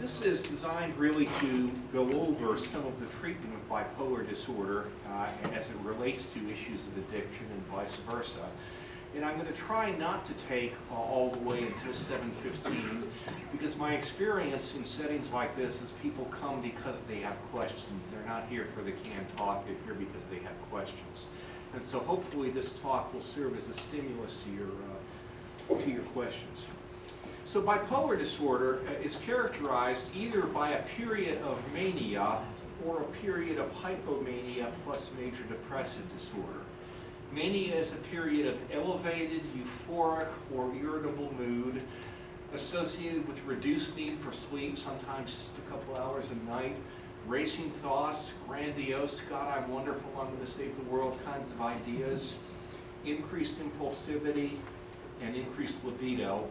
this is designed really to go over some of the treatment of bipolar disorder as it relates to issues of addiction and vice versa. And I'm going to try not to take all the way until 7:15 because my experience in settings like this is people come because they have questions. They're not here for the canned talk, they're here because they have questions. And so hopefully this talk will serve as a stimulus to your questions. So bipolar disorder is characterized either by a period of mania or a period of hypomania plus major depressive disorder. Mania is a period of elevated, euphoric, or irritable mood associated with reduced need for sleep, sometimes just a couple hours a night, racing thoughts, grandiose, God, I'm wonderful, I'm going to save the world kinds of ideas, increased impulsivity, and increased libido.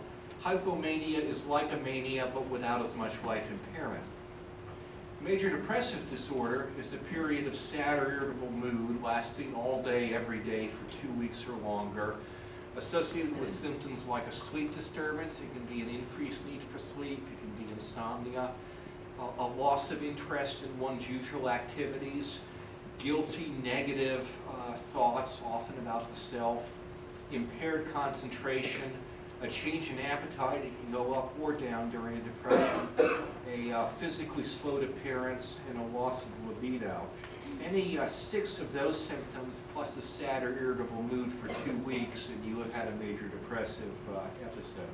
Hypomania is like a mania, but without as much life impairment. Major depressive disorder is a period of sad or irritable mood lasting all day, every day for 2 weeks or longer, associated with symptoms like a sleep disturbance. It can be an increased need for sleep. It can be insomnia, a loss of interest in one's usual activities, guilty, negative thoughts, often about the self, impaired concentration, a change in appetite. It can go up or down during a depression, a physically slowed appearance, and a loss of libido. Any 6 of those symptoms plus a sad or irritable mood for 2 weeks and you have had a major depressive episode.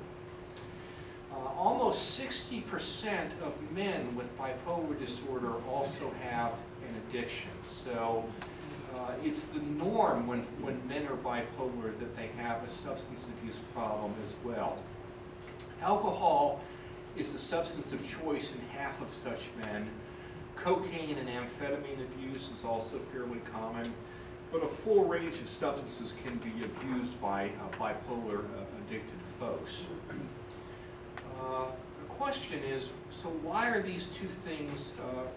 Almost 60% of men with bipolar disorder also have an addiction. So it's the norm when men are bipolar that they have a substance abuse problem as well. Alcohol is the substance of choice in half of such men. Cocaine and amphetamine abuse is also fairly common, but a full range of substances can be abused by bipolar addicted folks. The question is, so why are these two things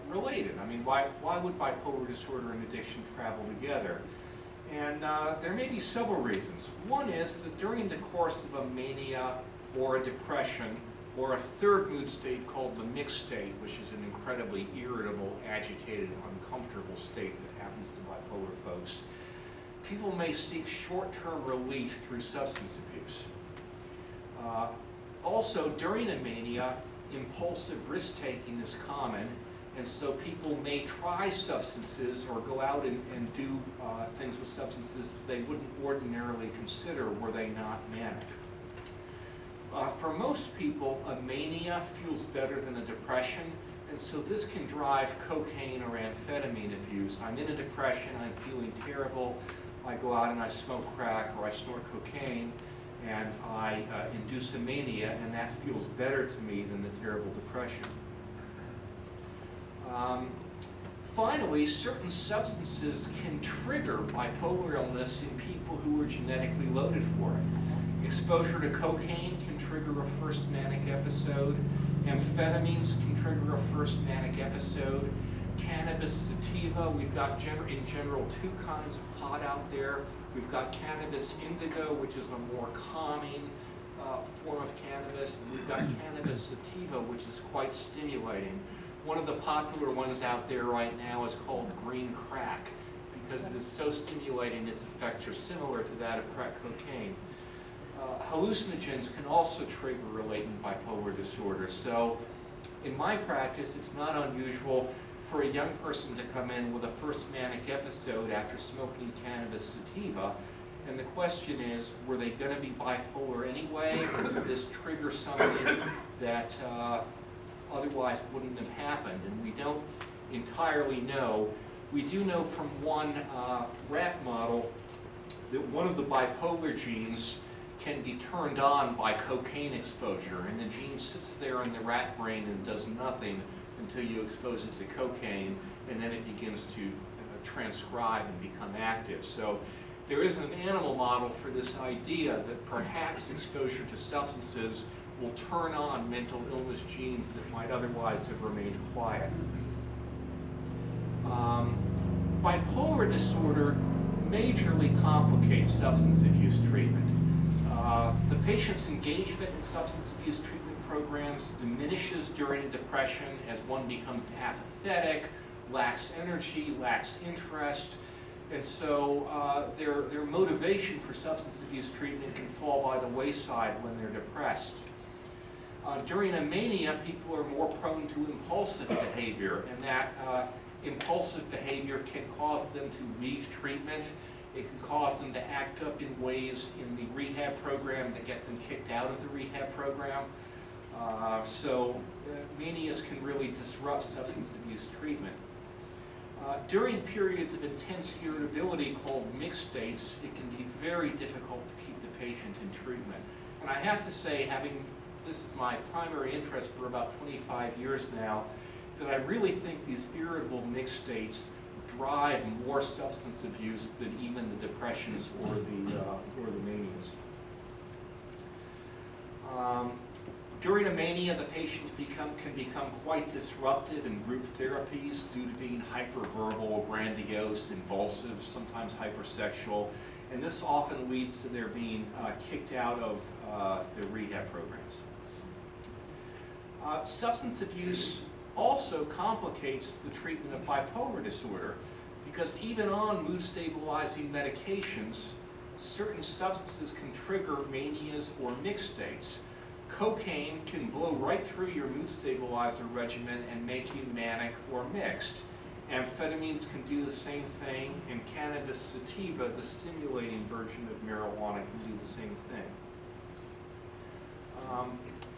related? I mean, why would bipolar disorder and addiction travel together? And there may be several reasons. One is that during the course of a mania or a depression, or a third mood state called the mixed state, which is an incredibly irritable, agitated, uncomfortable state that happens to bipolar folks, people may seek short-term relief through substance abuse. Also, during a mania, impulsive risk-taking is common, and so people may try substances or go out and do things with substances that they wouldn't ordinarily consider were they not manic. For most people, a mania feels better than a depression, and so this can drive cocaine or amphetamine abuse. I'm in a depression, I'm feeling terrible, I go out and I smoke crack or I snort cocaine, and I induce a mania, and that feels better to me than the terrible depression. Finally, certain substances can trigger bipolar illness in people who are genetically loaded for it. Exposure to cocaine can trigger a first manic episode. Amphetamines can trigger a first manic episode. Cannabis sativa, we've got in general 2 kinds of pot out there. We've got cannabis indigo, which is a more calming form of cannabis, and we've got cannabis sativa, which is quite stimulating. One of the popular ones out there right now is called green crack, because it is so stimulating, its effects are similar to that of crack cocaine. Hallucinogens can also trigger a latent bipolar disorder. So in my practice, it's not unusual for a young person to come in with a first manic episode after smoking cannabis sativa, and the question is, were they going to be bipolar anyway, or did this trigger something that otherwise wouldn't have happened? And we don't entirely know. We do know from one rat model that one of the bipolar genes can be turned on by cocaine exposure, and the gene sits there in the rat brain and does nothing until you expose it to cocaine, and then it begins to transcribe and become active. So there is an animal model for this idea that perhaps exposure to substances will turn on mental illness genes that might otherwise have remained quiet. Bipolar disorder majorly complicates substance abuse treatment. The patient's engagement in substance abuse treatment programs diminishes during depression as one becomes apathetic, lacks energy, lacks interest, and so their motivation for substance abuse treatment can fall by the wayside when they're depressed. During a mania, people are more prone to impulsive behavior, and that impulsive behavior can cause them to leave treatment. It can cause them to act up in ways in the rehab program that get them kicked out of the rehab program. Manias can really disrupt substance abuse treatment. During periods of intense irritability called mixed states, it can be very difficult to keep the patient in treatment. And I have to say, this is my primary interest for about 25 years now, that I really think these irritable mixed states drive more substance abuse than even the depressions or the manias. During a mania, the patient can become quite disruptive in group therapies due to being hyperverbal, grandiose, impulsive, sometimes hypersexual, and this often leads to their being kicked out of their rehab programs. Substance abuse also complicates the treatment of bipolar disorder because even on mood-stabilizing medications, certain substances can trigger manias or mixed states. Cocaine can blow right through your mood stabilizer regimen and make you manic or mixed. Amphetamines can do the same thing, and cannabis sativa, the stimulating version of marijuana, can do the same thing.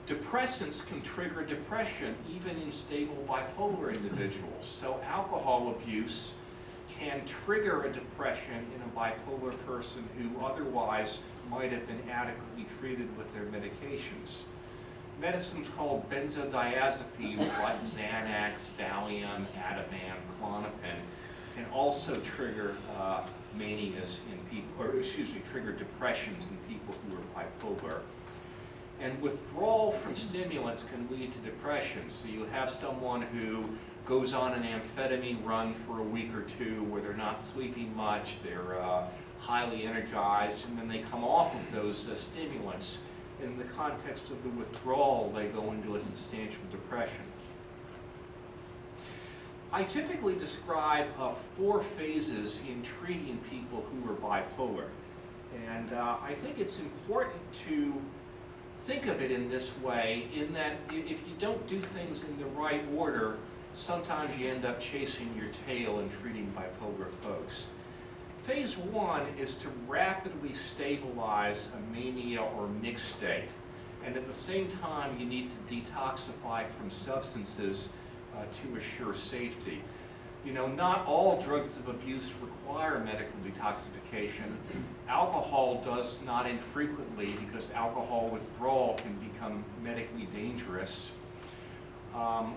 Depressants can trigger depression even in stable bipolar individuals. So alcohol abuse can trigger a depression in a bipolar person who otherwise might have been adequately treated with their medications. Medicines called benzodiazepines like Xanax, Valium, Ativan, Klonopin can also trigger manias in people, trigger depressions in people who are bipolar. And withdrawal from stimulants can lead to depression. So you have someone who goes on an amphetamine run for a week or two where they're not sleeping much, they're highly energized, and then they come off of those stimulants. In the context of the withdrawal, they go into a substantial depression. I typically describe 4 phases in treating people who are bipolar. And I think it's important to think of it in this way, in that if you don't do things in the right order, sometimes you end up chasing your tail and treating bipolar folks. Phase 1 is to rapidly stabilize a mania or mixed state. And at the same time, you need to detoxify from substances to assure safety. You know, not all drugs of abuse require medical detoxification. Alcohol does not infrequently, because alcohol withdrawal can become medically dangerous.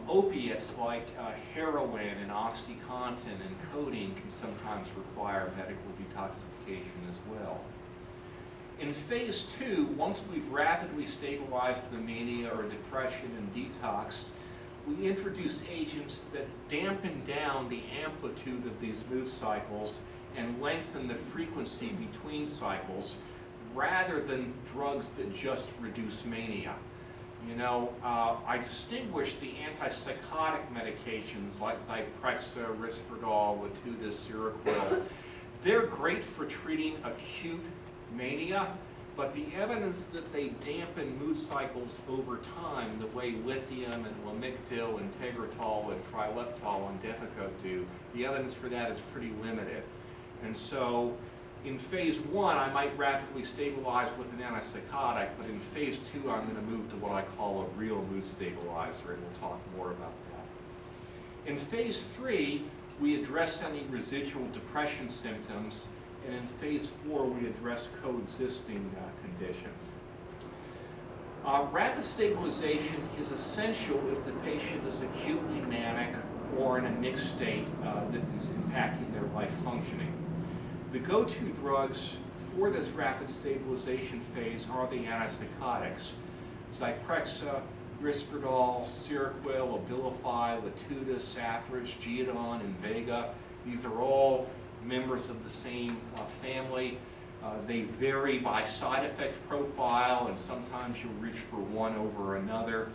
Opiates like heroin and OxyContin and codeine can sometimes require medical detoxification as well. In phase 2, once we've rapidly stabilized the mania or depression and detoxed, we introduce agents that dampen down the amplitude of these mood cycles and lengthen the frequency between cycles, rather than drugs that just reduce mania. You know, I distinguish the antipsychotic medications like Zyprexa, Risperdal, Latuda, Seroquel. They're great for treating acute mania, but the evidence that they dampen mood cycles over time, the way Lithium and Lamictal and Tegretol and Trileptal and Deficote do, the evidence for that is pretty limited. And so in phase 1, I might rapidly stabilize with an antipsychotic, but in phase 2, I'm going to move to what I call a real mood stabilizer, and we'll talk more about that. In phase 3, we address any residual depression symptoms, and in phase 4, we address coexisting conditions. Rapid stabilization is essential if the patient is acutely manic or in a mixed state that is impacting their life functioning. The go-to drugs for this rapid stabilization phase are the antipsychotics: Zyprexa, Risperdal, Seroquel, Abilify, Latuda, Ssris, Geodon, and Vega. These are all members of the same family. They vary by side effect profile, and sometimes you'll reach for one over another,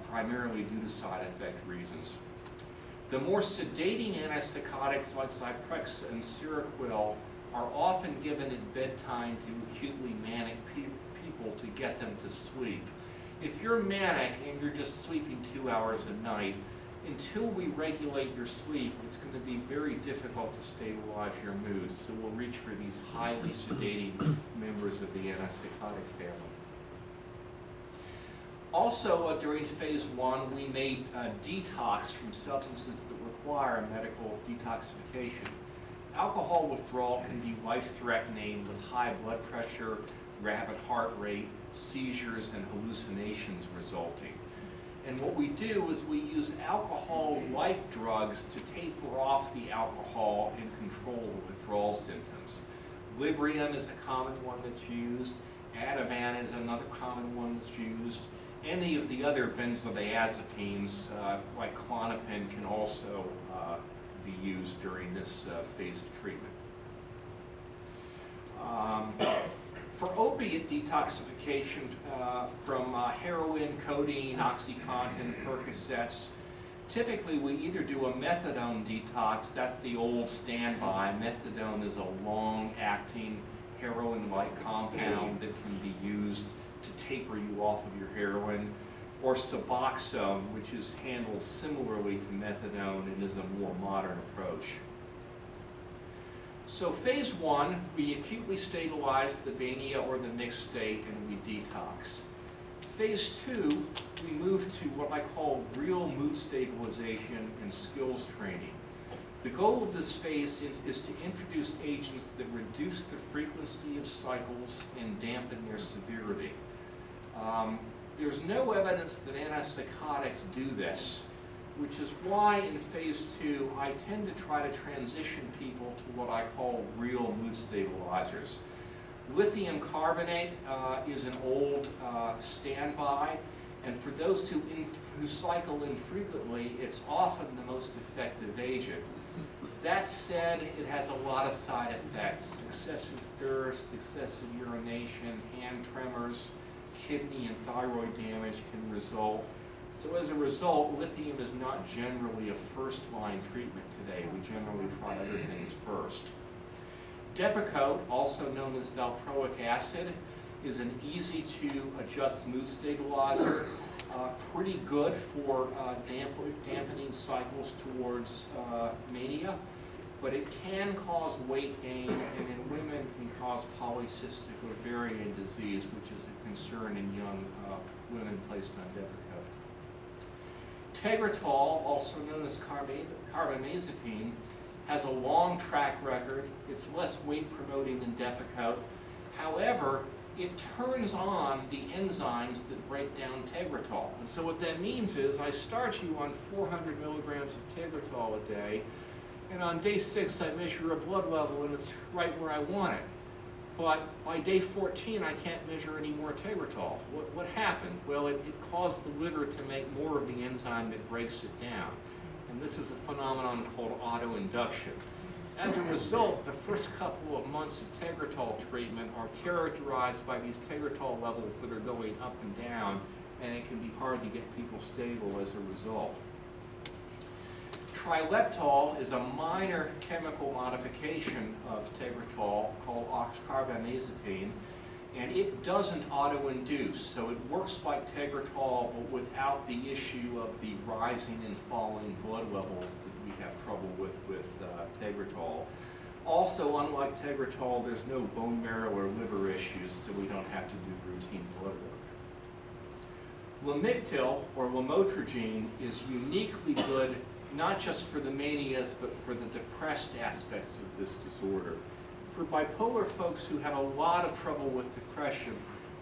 primarily due to side effect reasons. The more sedating antipsychotics like Zyprexa and Seroquel are often given at bedtime to acutely manic people to get them to sleep. If you're manic and you're just sleeping 2 hours a night, until we regulate your sleep, it's going to be very difficult to stabilize your mood. So we'll reach for these highly sedating members of the antipsychotic family. Also, during phase 1, we made detox from substances that require medical detoxification. Alcohol withdrawal can be life-threatening with high blood pressure, rapid heart rate, seizures, and hallucinations resulting. And what we do is we use alcohol-like drugs to taper off the alcohol and control the withdrawal symptoms. Librium is a common one that's used. Ativan is another common one that's used. Any of the other benzodiazepines, like Klonopin, can also be used during this phase of treatment. For opiate detoxification from heroin, codeine, OxyContin, Percocets, typically we either do a methadone detox. That's the old standby. Methadone is a long-acting heroin-like compound that can be used to taper you off of your heroin, or Suboxone, which is handled similarly to methadone and is a more modern approach. So phase 1, we acutely stabilize the mania or the mixed state and we detox. Phase 2, we move to what I call real mood stabilization and skills training. The goal of this phase is to introduce agents that reduce the frequency of cycles and dampen their severity. There's no evidence that antipsychotics do this, which is why in phase 2 I tend to try to transition people to what I call real mood stabilizers. Lithium carbonate is an old standby, and for those who cycle infrequently, it's often the most effective agent. That said, it has a lot of side effects: excessive thirst, excessive urination, hand tremors, kidney and thyroid damage can result. So as a result, lithium is not generally a first-line treatment today. We generally try other things first. Depakote, also known as Valproic Acid, is an easy-to-adjust mood stabilizer, pretty good for dampening cycles towards mania, but it can cause weight gain, and in women can cause polycystic ovarian disease, which is a concern in young women placed on Depakote. Tegretol, also known as carbamazepine, has a long track record. It's less weight promoting than Depakote. However, it turns on the enzymes that break down Tegretol. And so what that means is I start you on 400 milligrams of Tegretol a day, and on day 6 I measure a blood level and it's right where I want it. But by day 14 I can't measure any more Tegretol. What happened? Well, it caused the liver to make more of the enzyme that breaks it down. And this is a phenomenon called autoinduction. As a result, the first couple of months of Tegretol treatment are characterized by these Tegretol levels that are going up and down, and it can be hard to get people stable as a result. Trileptal is a minor chemical modification of Tegretol called carbamazepine, and it doesn't auto-induce, so it works like Tegretol but without the issue of the rising and falling blood levels that we have trouble with Tegretol. Also, unlike Tegretol, there's no bone marrow or liver issues, so we don't have to do routine blood work. Lamictal, or lamotrigine, is uniquely good not just for the manias, but for the depressed aspects of this disorder. For bipolar folks who have a lot of trouble with depression,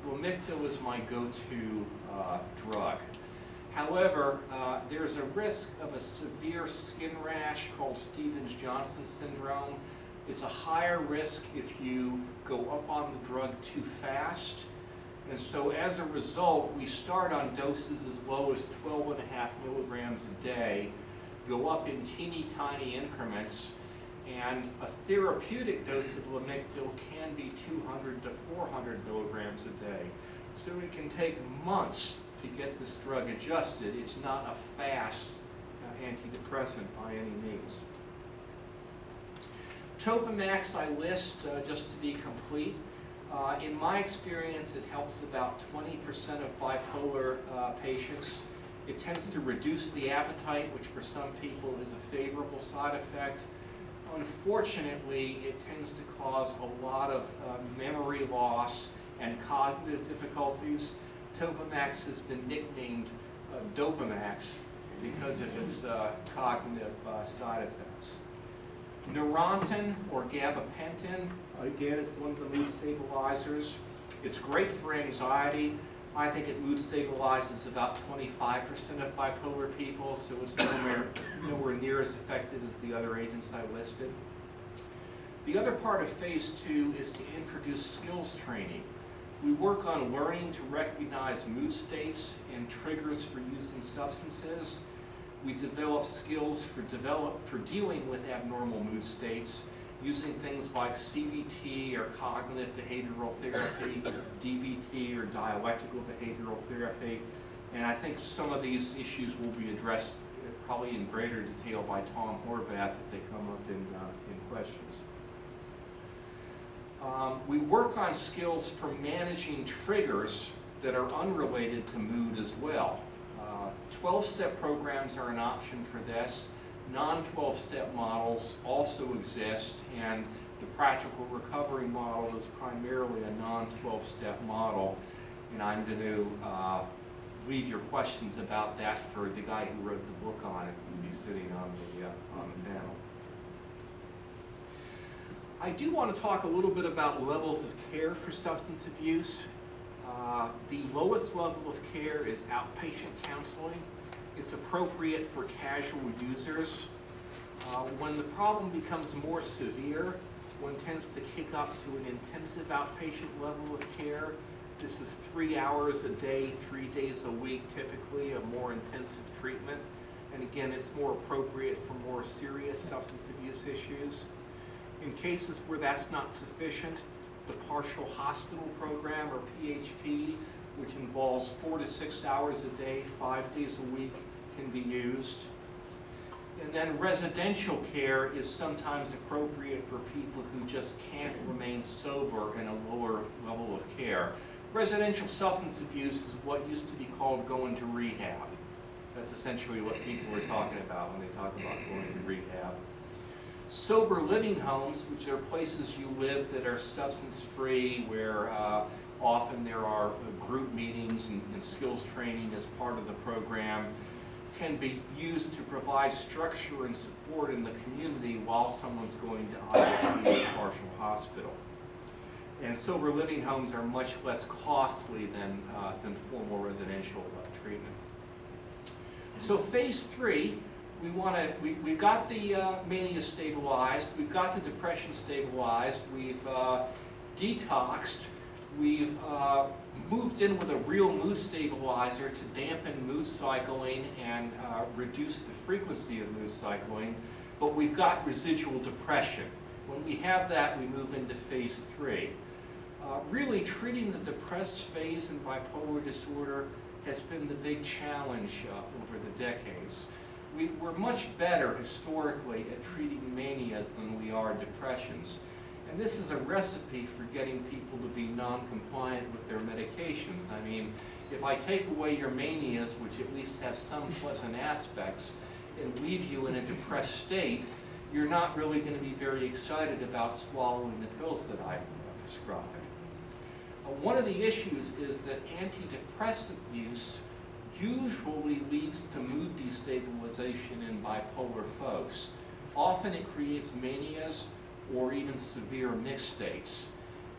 Lamictal is my go-to drug. However, there's a risk of a severe skin rash called Stevens-Johnson syndrome. It's a higher risk if you go up on the drug too fast. And so as a result, we start on doses as low as 12.5 milligrams a day, go up in teeny tiny increments, And a therapeutic dose of Lamictal can be 200 to 400 milligrams a day. So it can take months to get this drug adjusted. It's not a fast antidepressant by any means. Topamax I list just to be complete. In my experience, it helps about 20% of bipolar patients. It tends to reduce the appetite, which for some people is a favorable side effect. Unfortunately, it tends to cause a lot of memory loss and cognitive difficulties. Topamax has been nicknamed Dopamax because of its cognitive side effects. Neurontin or gabapentin, again, it's one of the mood stabilizers. It's great for anxiety. I think it mood stabilizes about 25% of bipolar people, so it's nowhere near as effective as the other agents I listed. The other part of phase 2 is to introduce skills training. We work on learning to recognize mood states and triggers for using substances. We develop skills for dealing with abnormal mood states using things like CBT or cognitive behavioral therapy, DBT or dialectical behavioral therapy. And I think some of these issues will be addressed probably in greater detail by Tom Horvath if they come up in questions. We work on skills for managing triggers that are unrelated to mood as well. 12-step programs are an option for this. Non-12-step models also exist, and the practical recovery model is primarily a non-12-step model. And I'm going to leave your questions about that for the guy who wrote the book on it, who will be sitting on the panel. I do want to talk a little bit about levels of care for substance abuse. The lowest level of care is outpatient counseling. It's appropriate for casual users. When the problem becomes more severe, one tends to kick up to an intensive outpatient level of care. This is 3 hours a day, 3 days a week, typically, of more intensive treatment. And again, it's more appropriate for more serious substance abuse issues. In cases where that's not sufficient, the partial hospital program, or PHP, which involves 4 to 6 hours a day, 5 days a week, can be used. And then residential care is sometimes appropriate for people who just can't remain sober in a lower level of care. Residential substance abuse is what used to be called going to rehab. That's essentially what people are talking about when they talk about going to rehab. Sober living homes, which are places you live that are substance-free, where often there are group meetings and skills training as part of the program, can be used to provide structure and support in the community while someone's going to IBPF or partial hospital. And sober living homes are much less costly than formal residential treatment. So phase 3, we've got the mania stabilized, we've got the depression stabilized, we've detoxed, we've moved in with a real mood stabilizer to dampen mood cycling and reduce the frequency of mood cycling, but we've got residual depression. When we have that, we move into phase 3. Really treating the depressed phase in bipolar disorder has been the big challenge over the decades. We're much better historically at treating manias than we are depressions. And this is a recipe for getting people to be non-compliant with their medications. I mean, if I take away your manias, which at least have some pleasant aspects, and leave you in a depressed state, you're not really going to be very excited about swallowing the pills that I prescribe. One of the issues is that antidepressant use usually leads to mood destabilization in bipolar folks. Often it creates manias or even severe mixed states.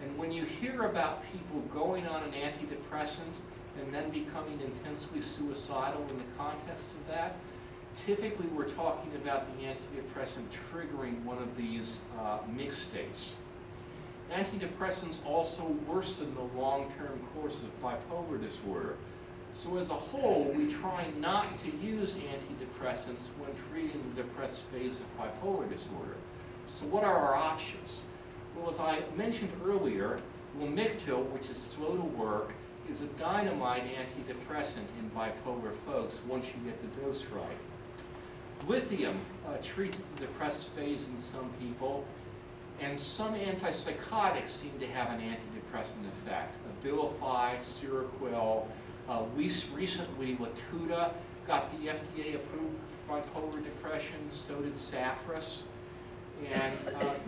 And when you hear about people going on an antidepressant and then becoming intensely suicidal in the context of that, typically we're talking about the antidepressant triggering one of these mixed states. Antidepressants also worsen the long-term course of bipolar disorder. So as a whole, we try not to use antidepressants when treating the depressed phase of bipolar disorder. So what are our options? Well, as I mentioned earlier, Lamictal, which is slow to work, is a dynamite antidepressant in bipolar folks once you get the dose right. Lithium treats the depressed phase in some people, and some antipsychotics seem to have an antidepressant effect. Abilify, Seroquel, recently Latuda got the FDA approved for bipolar depression, so did Ssris. And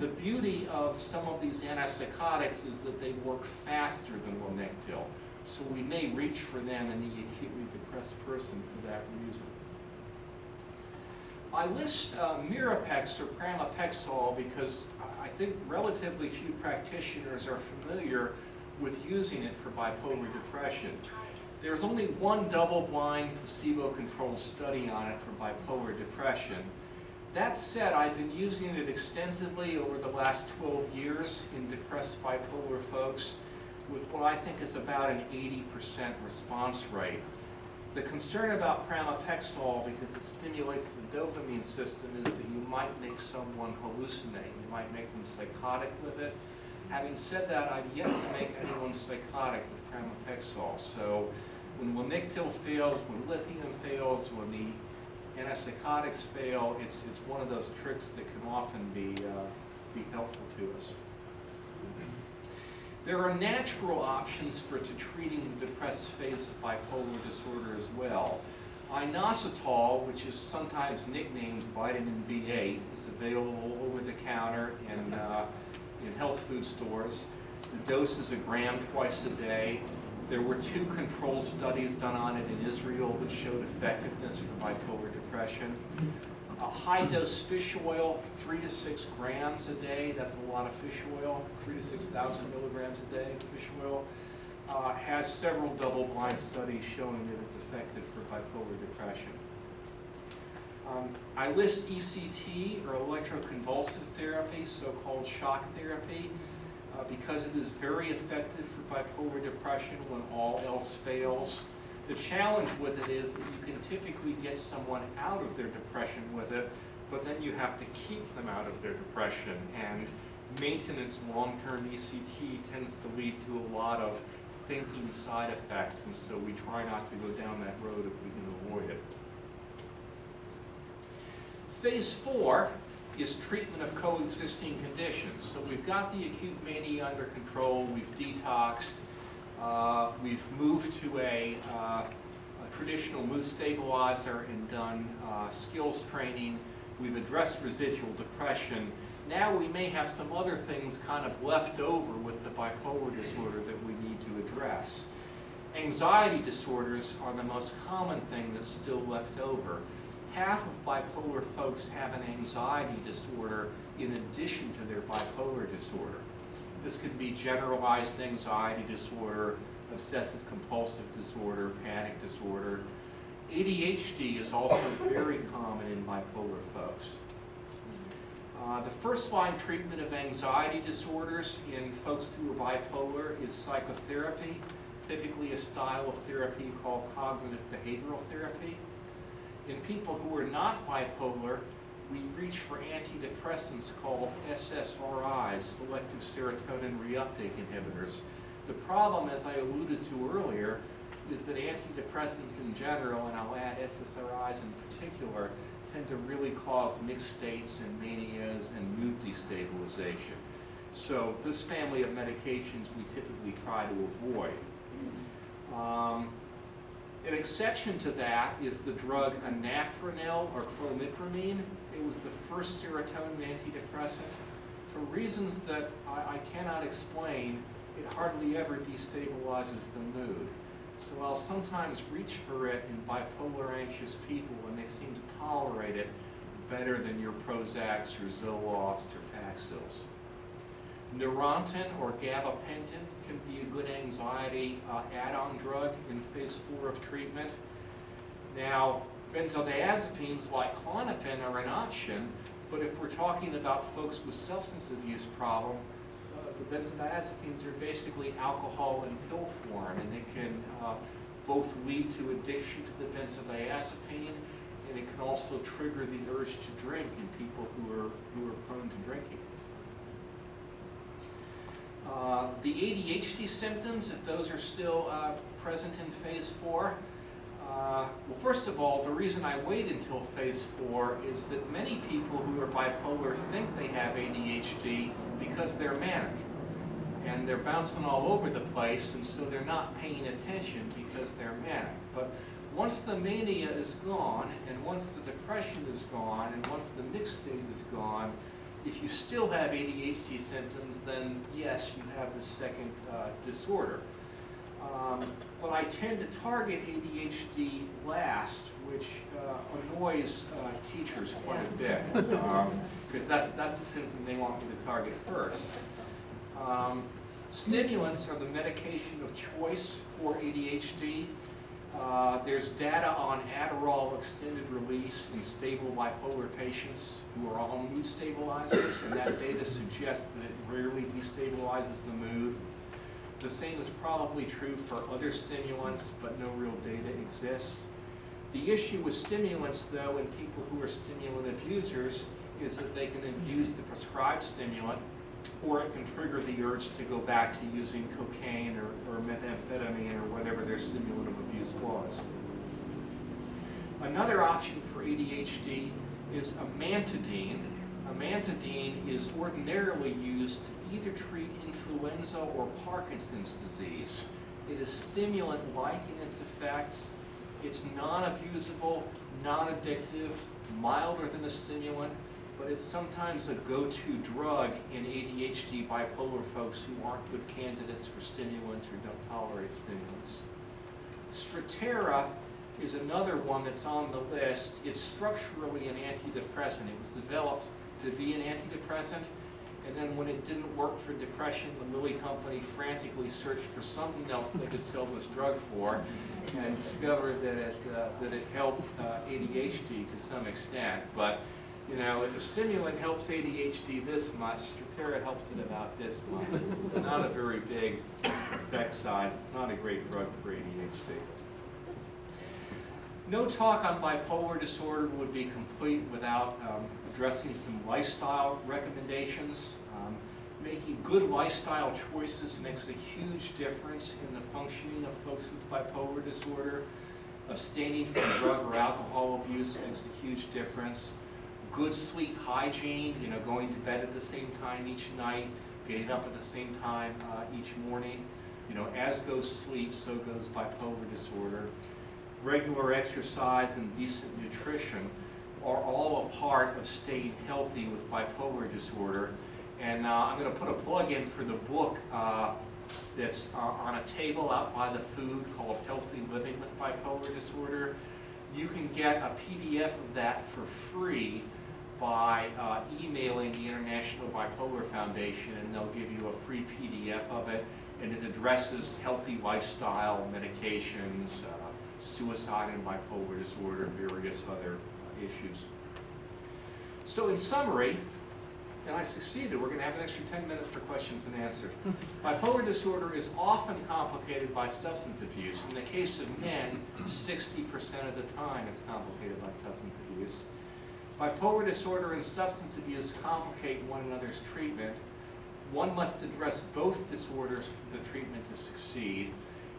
the beauty of some of these antipsychotics is that they work faster than Lamictal. So we may reach for them in the acutely depressed person for that reason. I list Mirapex or pramipexole because I think relatively few practitioners are familiar with using it for bipolar depression. There's only one double-blind placebo-controlled study on it for bipolar depression. That said, I've been using it extensively over the last 12 years in depressed bipolar folks with what I think is about an 80% response rate. The concern about pramipexole, because it stimulates the dopamine system, is that you might make someone hallucinate. You might make them psychotic with it. Having said that, I've yet to make anyone psychotic with pramipexole. So when Lamictal fails, when lithium fails, when the antipsychotics fail, it's one of those tricks that can often be helpful to us. There are natural options for treating the depressed phase of bipolar disorder as well. Inositol, which is sometimes nicknamed vitamin B8, is available over the counter in health food stores. The dose is 1 gram twice a day. There were 2 controlled studies done on it in Israel that showed effectiveness for bipolar depression. High-dose fish oil, 3 to 6 grams a day. That's a lot of fish oil. 3,000 to 6,000 milligrams a day of fish oil. Has several double-blind studies showing that it's effective for bipolar depression. I list ECT, or electroconvulsive therapy, so-called shock therapy, because it is very effective for bipolar depression when all else fails. The challenge with it is that you can typically get someone out of their depression with it, but then you have to keep them out of their depression, and maintenance long-term ECT tends to lead to a lot of thinking side effects, and so we try not to go down that road if we can avoid it. Phase 4 is treatment of coexisting conditions. So we've got the acute mania under control, we've detoxed, we've moved to a traditional mood stabilizer and done skills training, we've addressed residual depression. Now we may have some other things kind of left over with the bipolar disorder that we need to address. Anxiety disorders are the most common thing that's still left over. Half of bipolar folks have an anxiety disorder in addition to their bipolar disorder. This could be generalized anxiety disorder, obsessive compulsive disorder, panic disorder. ADHD is also very common in bipolar folks. The first line treatment of anxiety disorders in folks who are bipolar is psychotherapy, typically a style of therapy called cognitive behavioral therapy. In people who are not bipolar, we reach for antidepressants called SSRIs, selective serotonin reuptake inhibitors. The problem, as I alluded to earlier, is that antidepressants in general, and I'll add SSRIs in particular, tend to really cause mixed states and manias and mood destabilization. So this family of medications we typically try to avoid. An exception to that is the drug anafranil or clomipramine. It was the first serotonin antidepressant. For reasons that I cannot explain, it hardly ever destabilizes the mood. So I'll sometimes reach for it in bipolar anxious people when they seem to tolerate it better than your Prozacs or Zolofts or Paxils. Neurontin or gabapentin can be a good anxiety add-on drug in phase 4 of treatment. Now, benzodiazepines like Klonopin are an option, but if we're talking about folks with substance abuse problem, the benzodiazepines are basically alcohol in pill form, and they can both lead to addiction to the benzodiazepine and it can also trigger the urge to drink in people who are prone to drinking. The ADHD symptoms, if those are still present in phase 4, well, first of all, the reason I wait until phase 4 is that many people who are bipolar think they have ADHD because they're manic. And they're bouncing all over the place, and so they're not paying attention because they're manic. But once the mania is gone, and once the depression is gone, and once the mixed state is gone, if you still have ADHD symptoms, then yes, you have the second disorder. But I tend to target ADHD last, which annoys teachers quite a bit, because that's the symptom they want me to target first. Stimulants are the medication of choice for ADHD. There's data on Adderall extended release in stable bipolar patients who are on mood stabilizers, and that data suggests that it rarely destabilizes the mood. The same is probably true for other stimulants, but no real data exists. The issue with stimulants, though, in people who are stimulant abusers is that they can abuse the prescribed stimulant, or it can trigger the urge to go back to using cocaine or methamphetamine or whatever their stimulant of abuse was. Another option for ADHD is Amantadine. Amantadine is ordinarily used to either treat influenza or Parkinson's disease. It is stimulant-like in its effects. It's non-abusable, non-addictive, milder than a stimulant, but it's sometimes a go-to drug in ADHD bipolar folks who aren't good candidates for stimulants or don't tolerate stimulants. Stratera is another one that's on the list. It's structurally an antidepressant. It was developed to be an antidepressant, and then when it didn't work for depression, the Lilly company frantically searched for something else they could sell this drug for, and discovered that it helped ADHD to some extent. But you know, if a stimulant helps ADHD this much, Stratera helps it about this much. It's not a very big effect size. It's not a great drug for ADHD. No talk on bipolar disorder would be complete without addressing some lifestyle recommendations. Making good lifestyle choices makes a huge difference in the functioning of folks with bipolar disorder. Abstaining from drug or alcohol abuse makes a huge difference. Good sleep hygiene, you know, going to bed at the same time each night, getting up at the same time each morning. You know, as goes sleep, so goes bipolar disorder. Regular exercise and decent nutrition are all a part of staying healthy with bipolar disorder. And I'm going to put a plug in for the book that's on a table out by the food called Healthy Living with Bipolar Disorder. You can get a PDF of that for free by emailing the International Bipolar Foundation, and they'll give you a free PDF of it, and it addresses healthy lifestyle, medications, suicide and bipolar disorder, and various other issues. So in summary, and I succeeded, we're going to have an extra 10 minutes for questions and answers. Bipolar disorder is often complicated by substance abuse. In the case of men, 60% of the time it's complicated by substance abuse. Bipolar disorder and substance abuse complicate one another's treatment. One must address both disorders for the treatment to succeed.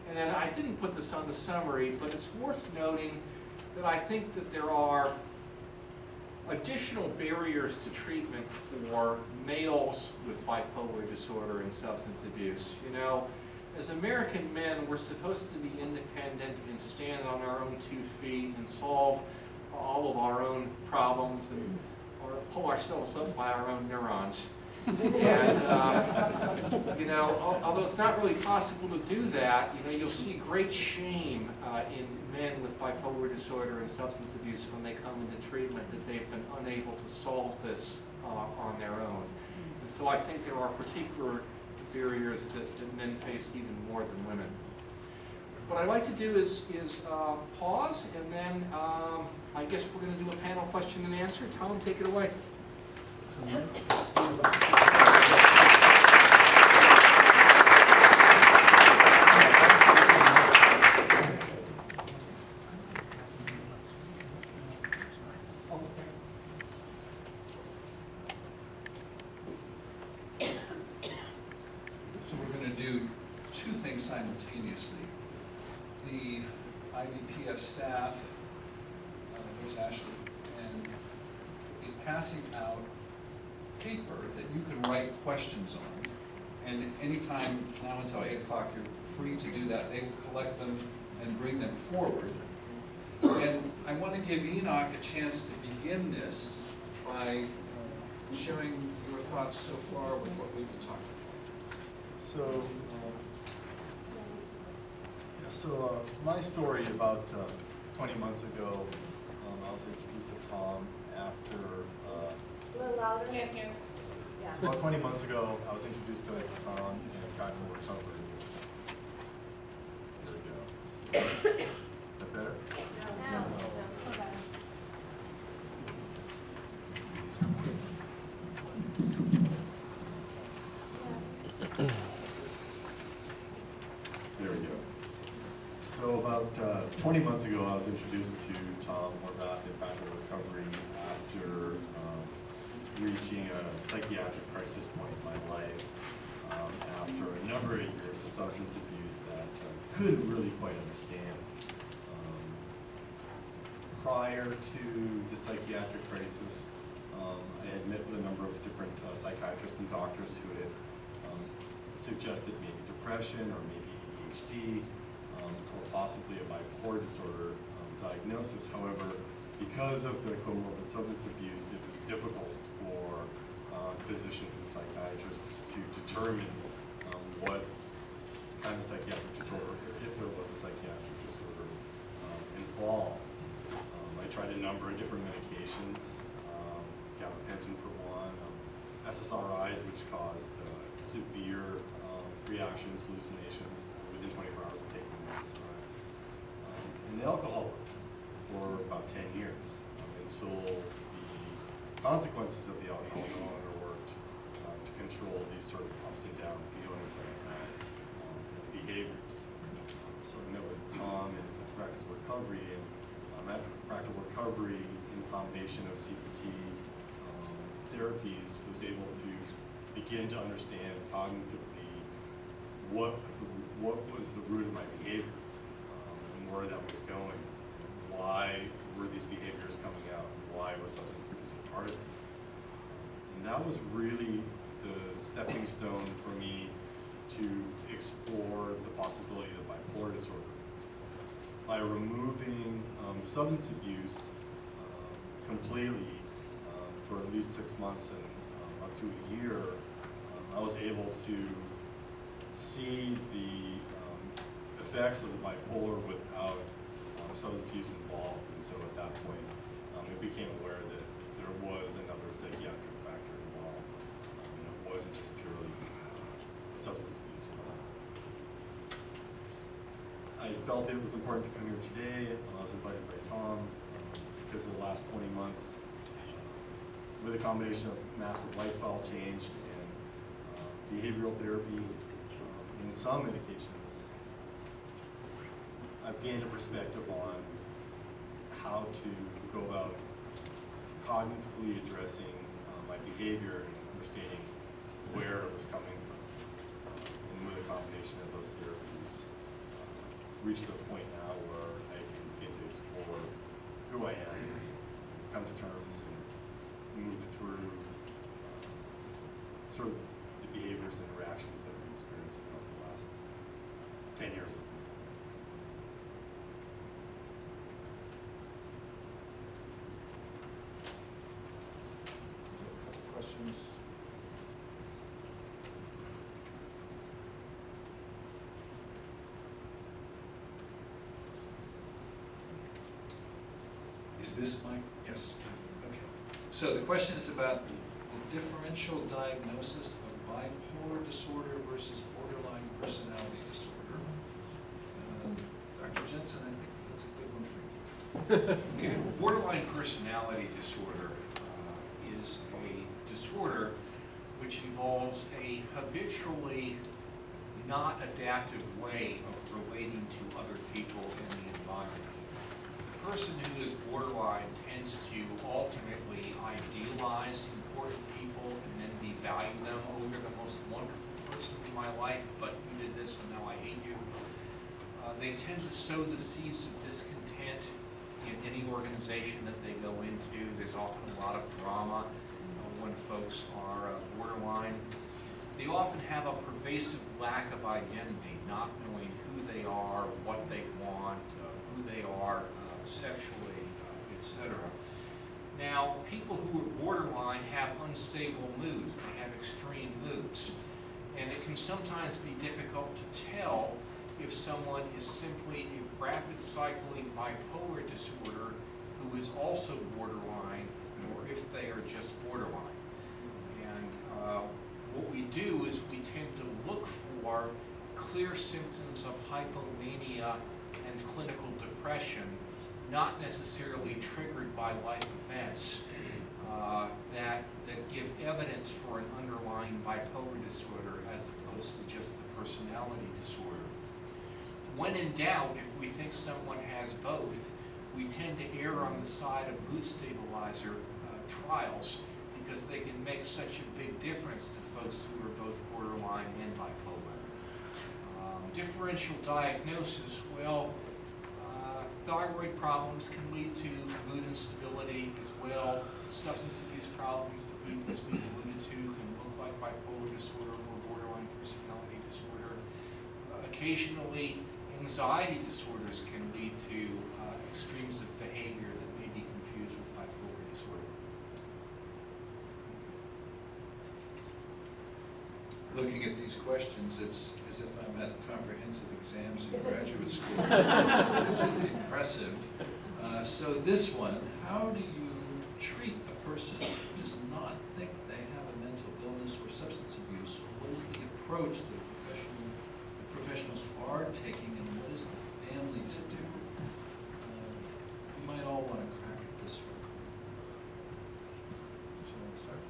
And then I didn't put this on the summary, but it's worth noting that I think that there are additional barriers to treatment for males with bipolar disorder and substance abuse. You know, as American men, we're supposed to be independent and stand on our own 2 feet and solve all of our own problems and pull ourselves up by our own neurons. And, you know, although it's not really possible to do that, you know, you'll see great shame in men with bipolar disorder and substance abuse when they come into treatment that they've been unable to solve this on their own. And so I think there are particular barriers that men face even more than women. What I'd like to do is pause, and then I guess we're going to do a panel question and answer. Tom, take it away. simultaneously, the IBPF staff, there's Ashley, and is passing out paper that you can write questions on. And anytime now until 8 o'clock, you're free to do that. They will collect them and bring them forward. And I want to give Enoch a chance to begin this by sharing your thoughts so far with what we've been talking about. So, my story about 20 months ago, I was introduced to Tom after. A little louder. Yeah. So about 20 months ago, I was introduced to Tom and got more recovery. There we go. Is that better? No. There we go. So about 20 months ago, I was introduced to Tom more about Bipolar recovery after reaching a psychiatric crisis point in my life after a number of years of substance abuse that I couldn't really quite understand. Prior to the psychiatric crisis, I had met with a number of different psychiatrists and doctors who had suggested maybe depression or maybe ADHD or possibly a bipolar disorder diagnosis. However, because of the comorbid substance abuse, it was difficult for physicians and psychiatrists to determine what kind of psychiatric disorder, if there was a psychiatric disorder involved. I tried a number of different medications, gabapentin for one, SSRIs, which caused severe reactions, hallucinations within 24 hours of taking the SSRIs, and alcohol for about 10 years until the consequences of the alcohol no longer worked to control these sort of ups and down feelings that I had, behaviors. So I met with Tom in practical recovery, and at practical recovery in combination of CBT therapies was able to begin to understand cognitively what was the root of my behavior and where that was going. Why were these behaviors coming out? Why was substance abuse a part of it? And that was really the stepping stone for me to explore the possibility of bipolar disorder. By removing substance abuse completely for at least 6 months and up to a year, I was able to see the effects of the bipolar without substance abuse involved, and so at that point, I became aware that there was another psychiatric factor involved, and it wasn't just purely substance abuse. I felt it was important to come here today. I was invited by Tom because of the last 20 months, with a combination of massive lifestyle change and behavioral therapy and some medications. I've gained a perspective on how to go about cognitively addressing my behavior and understanding where it was coming from. And with a combination of those therapies, reached the point now where I can begin to explore who I am, come to terms, and move through sort of the behaviors and reactions that I've been experiencing over the last 10 years. Questions? Is this Mike? Yes. Okay. So the question is about the differential diagnosis of bipolar disorder versus borderline personality disorder. Dr. Jensen, I think that's a good one for you. Okay, borderline personality disorder is a disorder which involves a habitually not adaptive way of relating to other people in the environment. The person who is borderline tends to ultimately idealize important people and then devalue them. Oh, you're the most wonderful person in my life, but you did this and now I hate you. They tend to sow the seeds of discontent in any organization that they go into. There's often a lot of drama when folks are borderline. They often have a pervasive lack of identity, not knowing who they are, what they want, who they are sexually, etc. Now, people who are borderline have unstable moods. They have extreme moods. And it can sometimes be difficult to tell if someone is simply a rapid cycling bipolar disorder who is also borderline, or if they are just borderline. And what we do is we tend to look for clear symptoms of hypomania and clinical depression, not necessarily triggered by life events, that give evidence for an underlying bipolar disorder as opposed to just the personality disorder. When in doubt, if we think someone has both, we tend to err on the side of mood stabilizer trials because they can make such a big difference to folks who are both borderline and bipolar. Differential diagnosis, well, thyroid problems can lead to mood instability as well. Substance abuse problems, as we alluded to, can look like bipolar disorder or borderline personality disorder. Occasionally, anxiety disorders can lead to extremes of behavior that may be confused with bipolar disorder. Looking at these questions, it's as if I'm at comprehensive exams in graduate school. This is impressive. So this one, how do you treat a person who does not think they have a mental illness or substance abuse? What is the approach that the professionals are taking, and what is the family to do? You might all want to crack at this one. Do you want to start?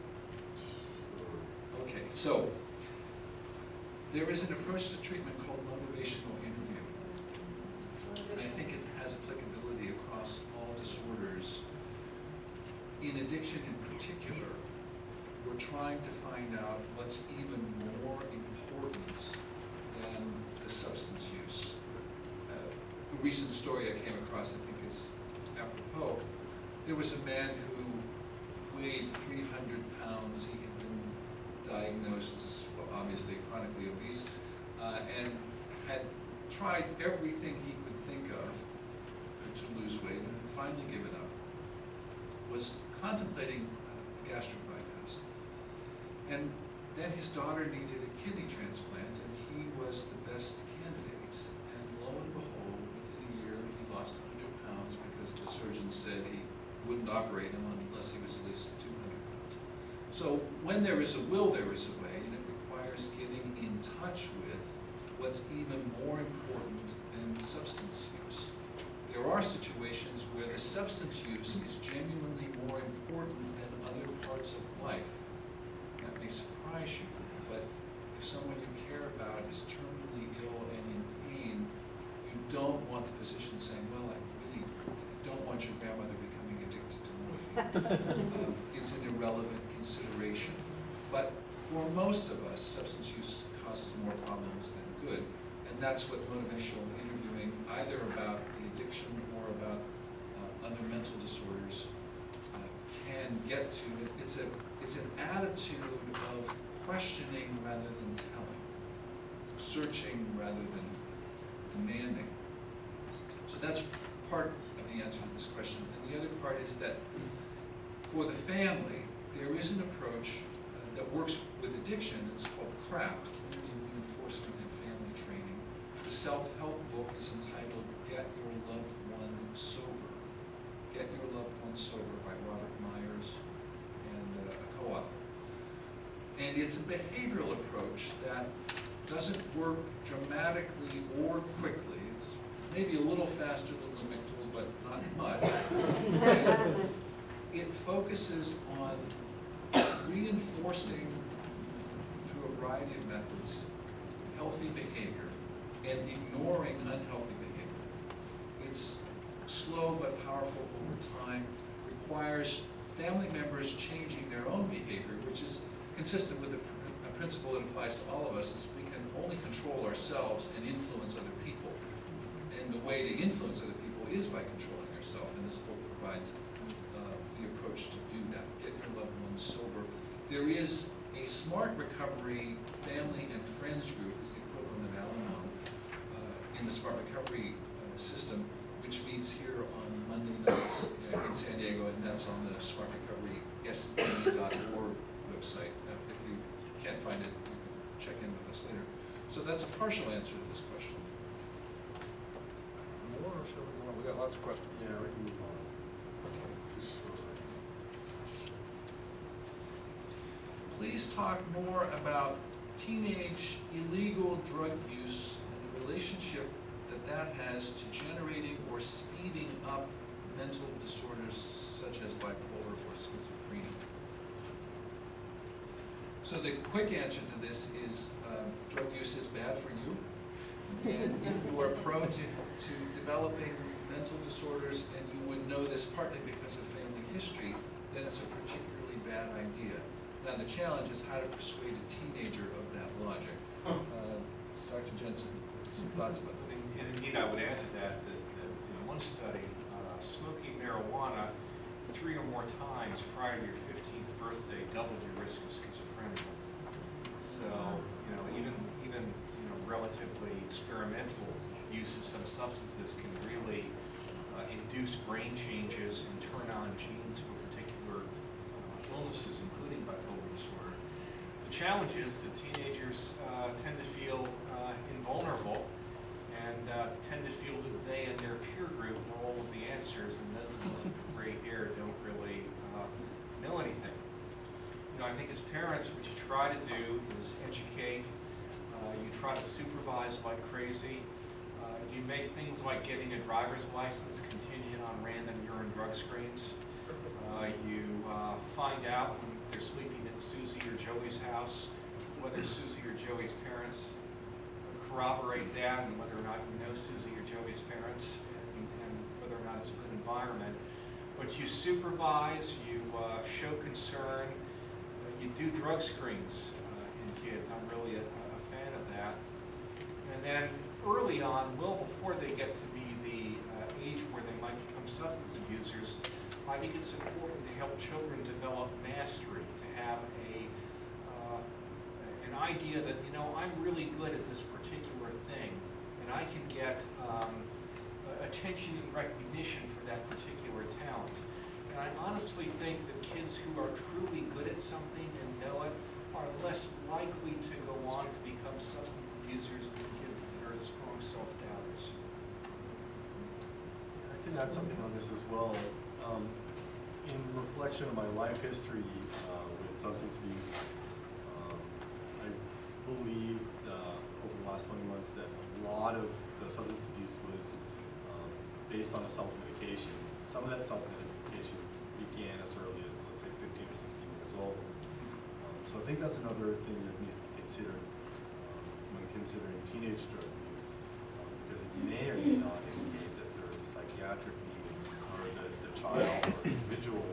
Okay, so there is an approach to treatment called motivational interview. And I think it has applicability across all disorders. In addiction in particular, we're trying to find out what's even more important than the substance use. A recent story I came across, I think, is apropos. There was a man who weighed 300 pounds. He had been diagnosed as, well, obviously chronically obese, and had tried everything he could think of to lose weight, and had finally given up. Was contemplating gastric bypass. And then his daughter needed a kidney transplant, and he was the best candidate. And lo and behold, within a year, he lost 100 pounds because the surgeon said he wouldn't operate him unless he was at least 200 pounds. So when there is a will, there is a way, and it requires getting in touch with what's even more important than substance use. There are situations where the substance use is genuinely more important than other parts of life. That may surprise you, but if someone you care about is terminally ill and in pain, you don't want the physician saying, well, I really don't want your grandmother becoming addicted to morphine. It's an irrelevant consideration. But for most of us, substance use causes more problems than good. And that's what motivational interviewing, either about the addiction or about other mental disorders, can get to. It's an attitude of questioning rather than telling, searching rather than demanding. So that's part of the answer to this question. And the other part is that for the family, there is an approach that works with addiction. It's called CRAFT, Community Reinforcement and Family Training. The self-help book is entitled Get Your Loved One Sober. Get Your Loved One Sober by Robert Myers and a co-author. And it's a behavioral approach that doesn't work dramatically or quickly. It's maybe a little faster than Lamictal, but not much. And it focuses on reinforcing, through a variety of methods, healthy behavior and ignoring unhealthy behavior. It's slow but powerful over time, requires family members changing their own behavior, which is consistent with a principle that applies to all of us, is we can only control ourselves and influence other people. way to influence other people is by controlling yourself, and this book provides the approach to do that. Get your loved ones sober. There is a Smart Recovery family and friends group, is the equivalent of Al-Anon, in the Smart Recovery system, which meets here on Monday nights in San Diego, and that's on the Smart Recovery SDE.org website. If you can't find it, you can check in with us later. So that's a partial answer to this question. More, or shall we go on? We got lots of questions. Yeah, we can move on. Okay, too short. Please talk more about teenage illegal drug use and the relationship that that has to generating or speeding up mental disorders such as bipolar or schizophrenia. So the quick answer to this is drug use is bad for you. And if you are prone to developing mental disorders, and you would know this partly because of family history, then it's a particularly bad idea. Now the challenge is how to persuade a teenager of that logic. Dr. Jensen, some thoughts about this? And indeed, I would add to that in one study, smoking marijuana 3 or more times prior to your 15th birthday doubled your risk of schizophrenia. So, even relatively experimental use of some substances can really induce brain changes and turn on genes for particular illnesses, including bipolar disorder. The challenge is that teenagers tend to feel invulnerable and tend to feel that they and their peer group know all of the answers, and those of us with gray hair don't really know anything. I think as parents, what you try to do is educate. You try to supervise like crazy. You make things like getting a driver's license contingent on random urine drug screens. You find out when they're sleeping at Susie or Joey's house whether Susie or Joey's parents corroborate that, and whether or not you know Susie or Joey's parents, and whether or not it's a good environment. But you supervise, you show concern, you do drug screens in kids. I'm really a fan of that. And then early on, well before they get to be the age where they might become substance abusers, I think it's important to help children develop mastery, to have an idea that, I'm really good at this particular thing, and I can get attention and recognition for that particular talent. And I honestly think that kids who are truly good at something and know it are less likely to go on to become substance abusers than kids that are strong self-doubters. I can add something on this as well. In reflection of my life history with substance abuse, I believe over the last 20 months that a lot of the substance abuse was based on a self-medication. Some of that self-medication began as early as, let's say, 15 or 16 years old. So I think that's another thing that needs to be considered when considering teenage drug use, because it may or may not indicate that there is a psychiatric need, or the child or the individual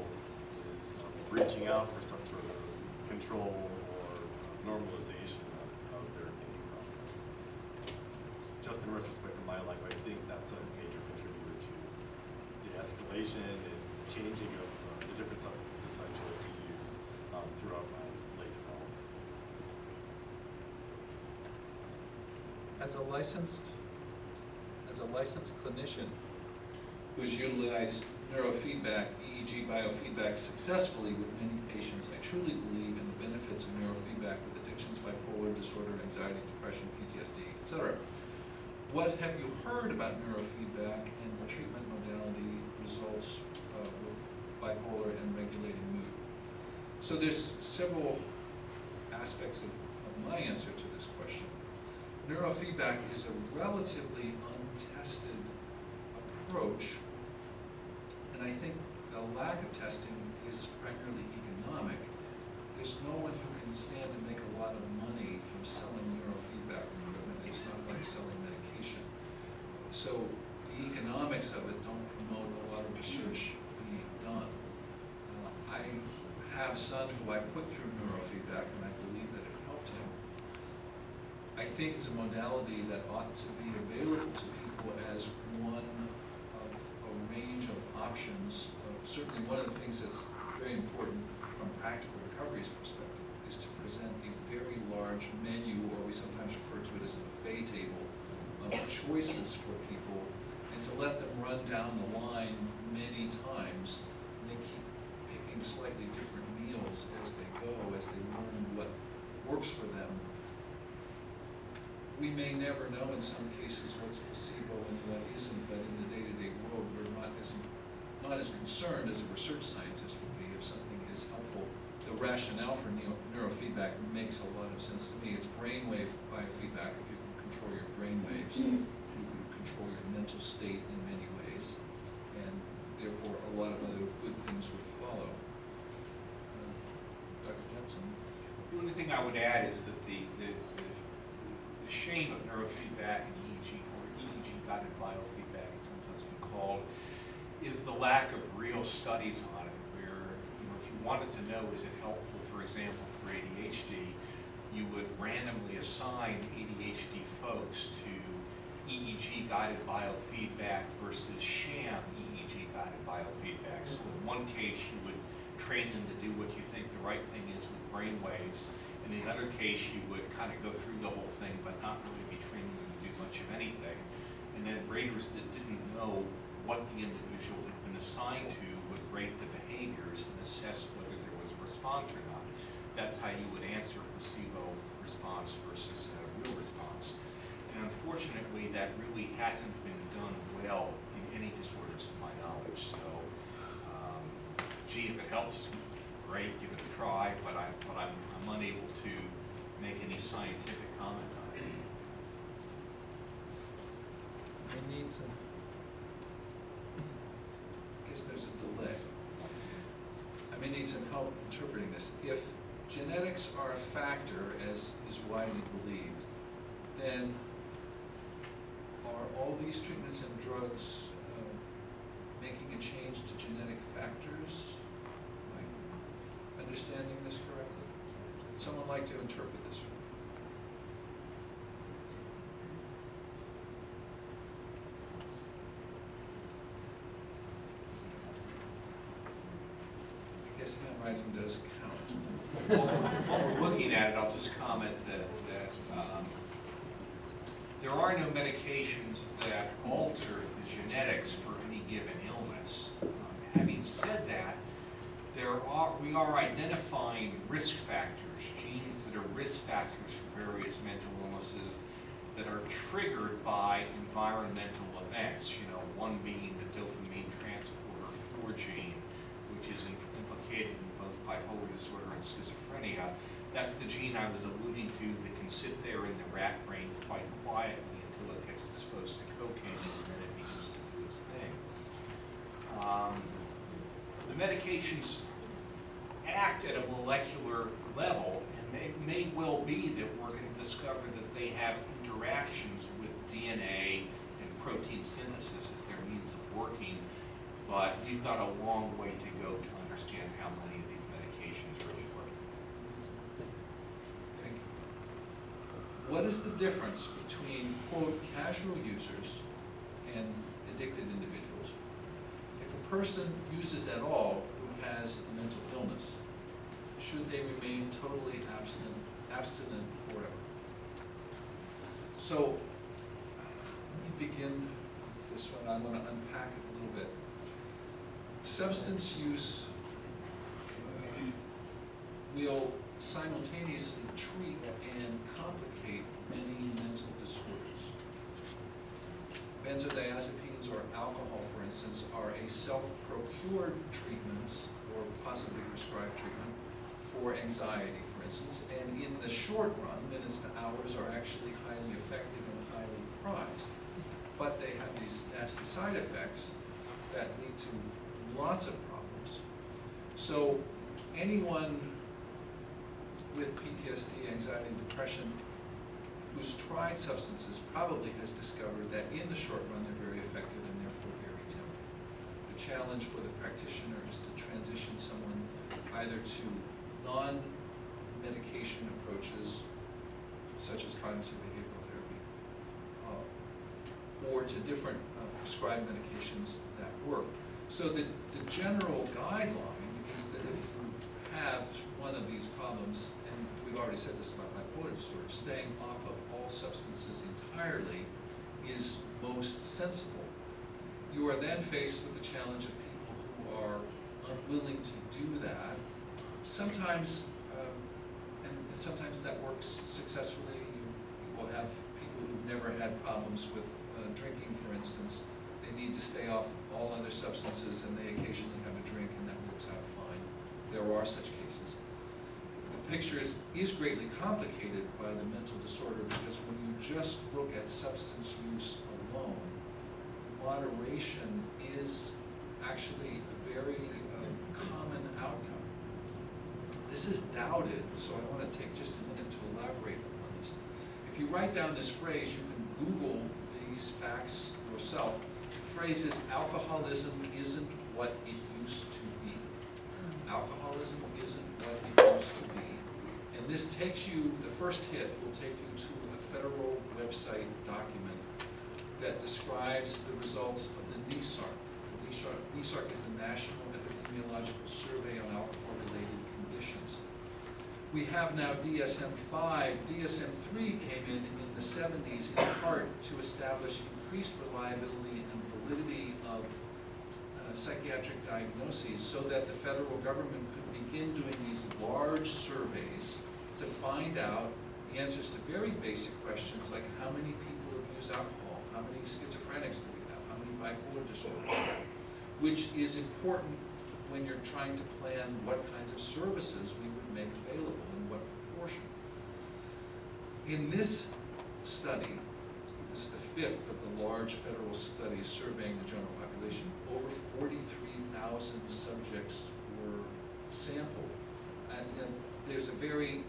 is reaching out for some sort of control or normalization of their thinking process. Just in retrospect of my life, I think that's a major contributor to the escalation and changing of the different substances I chose to use throughout my late development. As a licensed clinician who's utilized neurofeedback, EEG biofeedback successfully with many patients, I truly believe in the benefits of neurofeedback with addictions, bipolar disorder, anxiety, depression, PTSD, etc. What have you heard about neurofeedback and the treatment modality results with bipolar and regulating mood? So there's several aspects of my answer to this question. Neurofeedback is a relatively untested approach, and I think the lack of testing is primarily economic. There's no one who can stand to make a lot of money from selling neurofeedback equipment. It's not like selling medication. So the economics of it don't promote a lot of research being done. I have a son who I put through neurofeedback, and I believe that it helped him. I think it's a modality that ought to be available to people as one of a range of options. Certainly one of the things that's very important from practical recovery's perspective is to present a very large menu, or we sometimes refer to it as a buffet table, of choices for people, and to let them run down the line many times, and they keep picking slightly different meals as they go, as they learn what works for them. We may never know in some cases what's placebo and what isn't, but in the day-to-day world, we're not as concerned as a research scientist would be if something is helpful. The rationale for neurofeedback makes a lot of sense to me. It's brainwave biofeedback. If you can control your brainwaves, you can control your mental state in many ways, and therefore a lot of other good things would follow. Dr. Jensen? The only thing I would add is that the shame of neurofeedback and EEG, or EEG-guided biofeedback, it's sometimes been called, is the lack of real studies on it, where, if you wanted to know, is it helpful, for example, for ADHD, you would randomly assign ADHD folks to EEG-guided biofeedback versus sham EEG-guided biofeedback. So in one case, you would train them to do what you think the right thing is with brain waves. In the other case, you would kind of go through the whole thing, but not really be training them to do much of anything. And then raters that didn't know what the individual had been assigned to would rate the behaviors and assess whether there was a response or not. That's how you would answer a placebo response versus a real response. And unfortunately, that really hasn't been done well in any disorders to my knowledge. So, gee, if it helps, great, give it a try, but I'm unable to make any scientific comment on it. I need some, I guess there's a delay. I may need some help interpreting this. If genetics are a factor, as is widely believed, then are all these treatments and drugs making a change to genetic factors? Am I understanding this correctly? Would someone like to interpret this? I guess handwriting does count. While we're looking at it, I'll just comment that there are no medications that alter the genetics for any given illness. Having said that, we are identifying risk factors, genes that are risk factors for various mental illnesses that are triggered by environmental events. One being the dopamine transporter 4 gene, which is implicated in both bipolar disorder and schizophrenia. That's the gene I was alluding to that can sit there in the rat brain quite quietly until it gets exposed to cocaine, and then it begins to do its thing. The medications act at a molecular level, and they may well be that we're going to discover that they have interactions with DNA and protein synthesis as their means of working, but we've got a long way to go to understand how many of these medications really work. Thank you. What is the difference between, quote, casual users and addicted individuals? If a person uses at all who has a mental illness, should they remain totally abstinent forever? So, let me begin this one. I'm going to unpack it a little bit. Substance use will simultaneously treat and complicate many mental disorders. Benzodiazepines or alcohol, for instance, are a self-procured treatment or possibly prescribed treatment for anxiety, for instance, and in the short run, minutes to hours, are actually highly effective and highly prized. But they have these nasty side effects that lead to lots of problems. So anyone with PTSD, anxiety, and depression who's tried substances probably has discovered that in the short run they're very effective and therefore very tempting. The challenge for the practitioner is to transition someone either to non-medication approaches, such as cognitive behavioral therapy, or to different prescribed medications that work. So the general guideline is that if you have one of these problems, and we've already said this about bipolar disorder, staying off of all substances entirely is most sensible. You are then faced with the challenge of people who are unwilling to do that. Sometimes, and sometimes that works successfully. You will have people who've never had problems with drinking, for instance. They need to stay off all other substances, and they occasionally have a drink, and that works out fine. There are such cases. The picture is greatly complicated by the mental disorder, because when you just look at substance use alone, moderation is actually a very common outcome. This is doubted, so I want to take just a minute to elaborate on this. If you write down this phrase, you can Google these facts yourself. The phrase is, alcoholism isn't what it used to be. Alcoholism isn't what it used to be. And this takes you, the first hit will take you to a federal website document that describes the results of the NESARC. The NESARC is the National Epidemiological Survey on Alcohol-Related Conditions. We have now DSM-5. DSM-3 came in the 70s in part to establish increased reliability and validity of psychiatric diagnoses, so that the federal government could begin doing these large surveys to find out the answers to very basic questions like how many people abuse alcohol, how many schizophrenics do we have, how many bipolar disorders, which is important when you're trying to plan what kinds of services we would make available in what proportion. In this study, this is the fifth of the large federal studies surveying the general population, over 43,000 subjects were sampled. And there's a very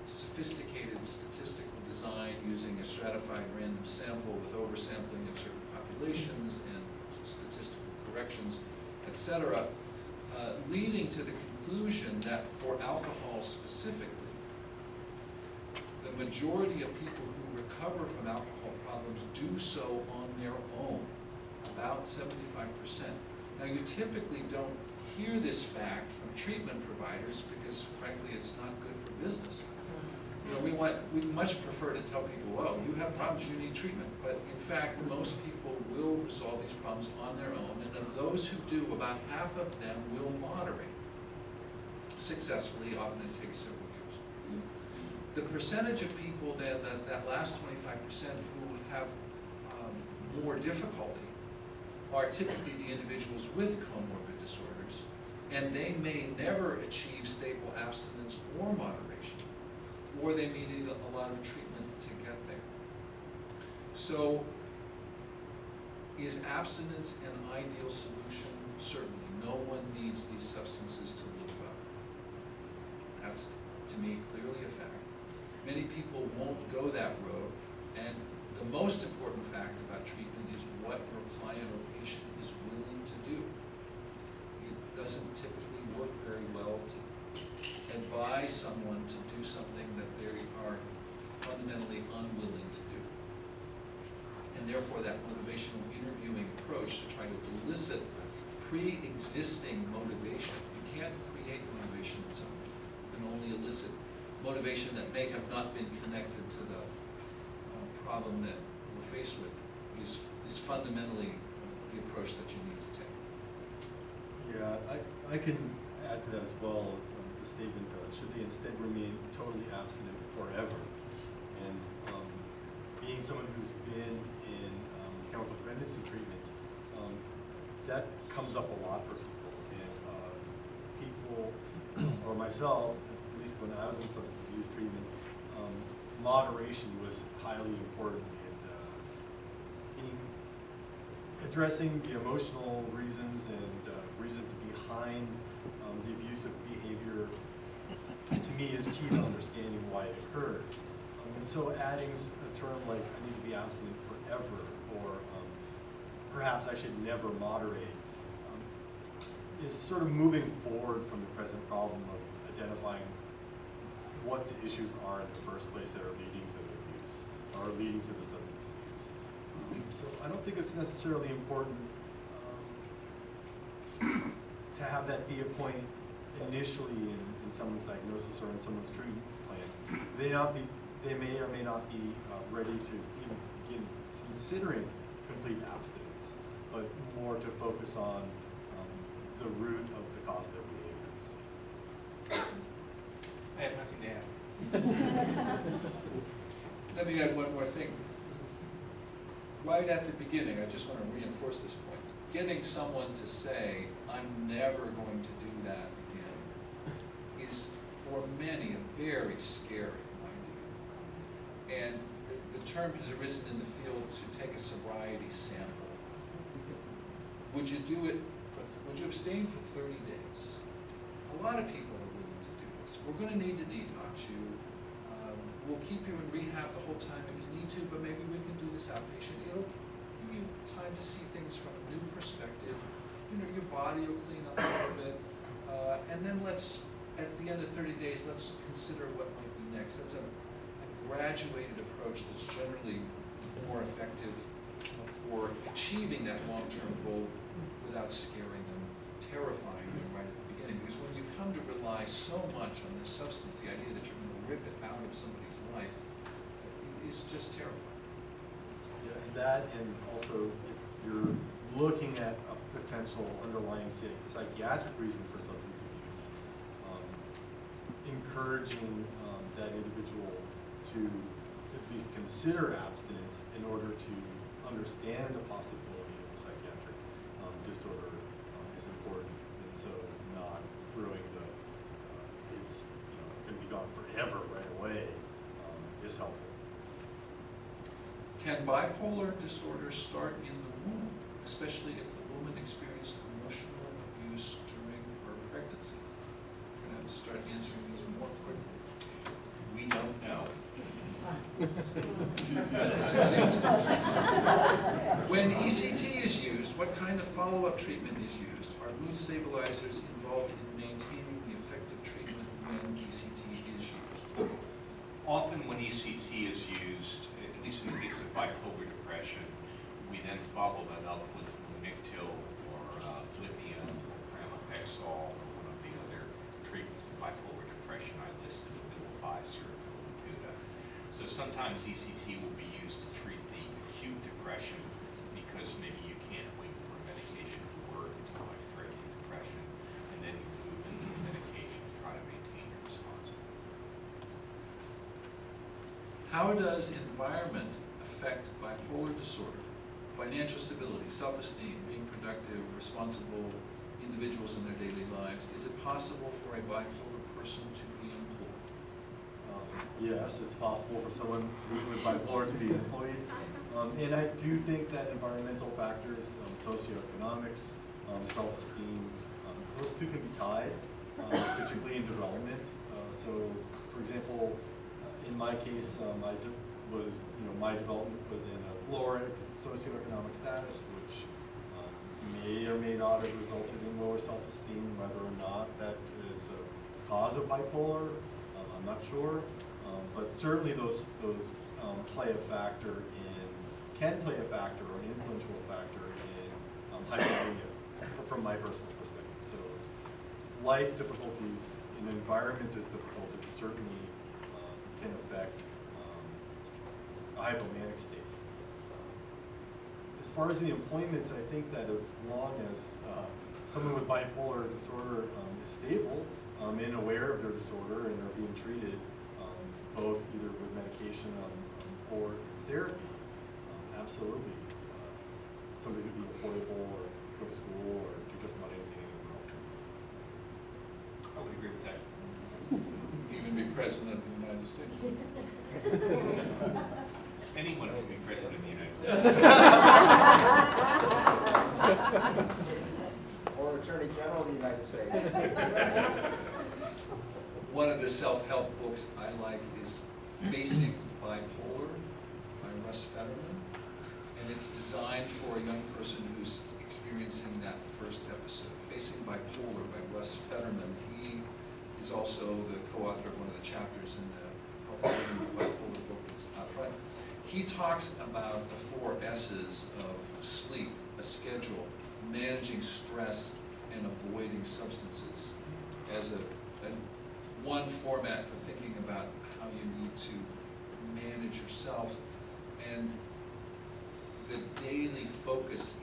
sophisticated statistical design using a stratified random sample with oversampling of certain populations and statistical corrections, etc., leading to the conclusion that for alcohol specifically, the majority of people who recover from alcohol problems do so on their own, about 75%. Now, you typically don't hear this fact from treatment providers because, frankly, it's not good for business. You know, we much prefer to tell people, well, you have problems, you need treatment. But in fact, most people will resolve these problems on their own, and of those who do, about half of them will moderate successfully. Often it takes several years. The percentage of people then, that last 25% who have more difficulty, are typically the individuals with comorbid disorders, and they may never achieve stable abstinence or moderation, or they may need a lot of treatment to get there. So, is abstinence an ideal solution? Certainly. No one needs these substances to live well. That's, to me, clearly a fact. Many people won't go that road, and the most important fact about treatment is what your client or patient is willing to do. It doesn't typically work very well to advise someone to do something that they are fundamentally unwilling to do. And therefore, that motivational interviewing approach to try to elicit pre-existing motivation. You can't create motivation in someone. You can only elicit motivation that may have not been connected to the problem that we're faced with is fundamentally the approach that you need to take. Yeah, I can add to that as well. The statement, should they instead remain totally abstinent forever? And being someone who's been in chemical dependency treatment, that comes up a lot for people. And people, or myself, at least when I was in substance abuse treatment, moderation was highly important, and addressing the emotional reasons and reasons behind the abusive behavior, to me, is key to understanding why it occurs. And so adding a term like, I need to be abstinent forever, or perhaps I should never moderate, is sort of moving forward from the present problem of identifying what the issues are in the first place that are leading to the abuse, or leading to the substance abuse. So I don't think it's necessarily important to have that be a point initially in someone's diagnosis or in someone's treatment plan. They may or may not be ready to even begin considering complete abstinence, but more to focus on the root of the cause of their behaviors. I have nothing to add. Let me add one more thing. Right at the beginning, I just want to reinforce this point. Getting someone to say, I'm never going to do that again, is for many a very scary idea. And the term has arisen in the field to take a sobriety sample. Would you do it, would you abstain for 30 days? A lot of people are willing to do this. We're going to need to detox you. We'll keep you in rehab the whole time if you need to, but maybe we can do this outpatient. It'll give you time to see things from a new perspective. You know, your body will clean up a little bit. And then let's, at the end of 30 days, let's consider what might be next. That's a graduated approach that's generally more effective for achieving that long-term goal without scaring them, terrifying them right at the beginning. Because when you come to rely so much on this substance, the idea that you're going to rip it out of somebody's life is just terrifying. Yeah, that, and also if you're looking at a potential underlying psychiatric reason for substance abuse, encouraging that individual to at least consider abstinence in order to understand the possibility of a psychiatric disorder is important, and so not throwing the it's going to be gone forever right away is helpful. Can bipolar disorder start in the womb, especially if the woman experienced emotional abuse during her pregnancy? We're going to have to start answering these more quickly. We don't know. When ECT is used, what kind of follow-up treatment is used? Are mood stabilizers involved in maintaining the effective treatment when ECT is used? Often when ECT is used, at least in the case of bipolar depression, we then follow that up with Lamictal or Lithium or pramipexole or one of the other treatments of bipolar depression I listed, Abilify, Tuda. So sometimes ECT will be used to treat the acute depression because maybe you can't wait for a medication to work, it's a life-threatening depression, and then you move into the medication to try to maintain your response. How does environment affect bipolar disorder? Financial stability, self-esteem, being productive, responsible individuals in their daily lives. Is it possible for a bipolar person to be employed? Yes, it's possible for someone with bipolar to be employed. And I do think that environmental factors, socioeconomics, self-esteem, those two can be tied, particularly in development. So, for example, in my case, my development was in a lower socioeconomic status, which may or may not have resulted in lower self-esteem. Whether or not that is a cause of bipolar, I'm not sure. But certainly those can play a factor or an influential factor in hypomania from my personal perspective. So life difficulties, an environment is difficult, it certainly can affect a hypomanic state. As far as the employment, I think that as long as someone with bipolar disorder is stable and aware of their disorder and are being treated both either with medication or therapy, absolutely. Somebody could be employable or go to school or do just about anything anyone else can. I would agree with that. Even be president of the United States. Anyone can be president of the United States. Or Attorney General of the United States. One of the self-help books I like is Facing Bipolar by Russ Fetterman. And it's designed for a young person who's experiencing that first episode. Facing Bipolar by Russ Fetterman. He is also the co-author of one of the chapters in the Health and Bipolar book that's out front, he talks about the 4 S's of sleep, a schedule, managing stress, and avoiding substances as one format for thinking about how you need to manage yourself and the daily focus.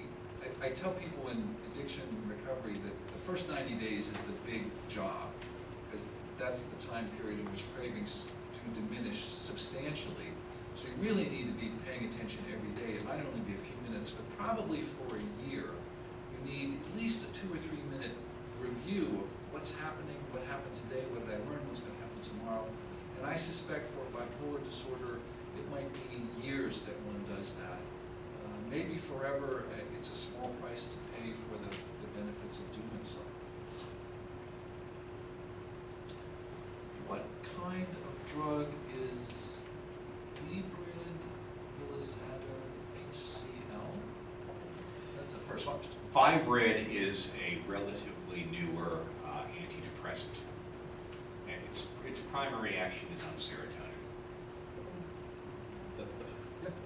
I tell people in addiction recovery that the first 90 days is the big job, because that's the time period in which cravings do diminish substantially. So you really need to be paying attention every day. It might only be a few minutes, but probably for a year, you need at least a 2 or 3 minute review of what's happening, what happened today, what did I learn, what's going to happen tomorrow. And I suspect for bipolar disorder, it might be years that one does that. Maybe forever. It's a small price to pay for the benefits of doing so. What kind of drug is HCl? That's the first one. Vibrid is a relatively newer antidepressant, and its primary action is on serotonin. Is that the question?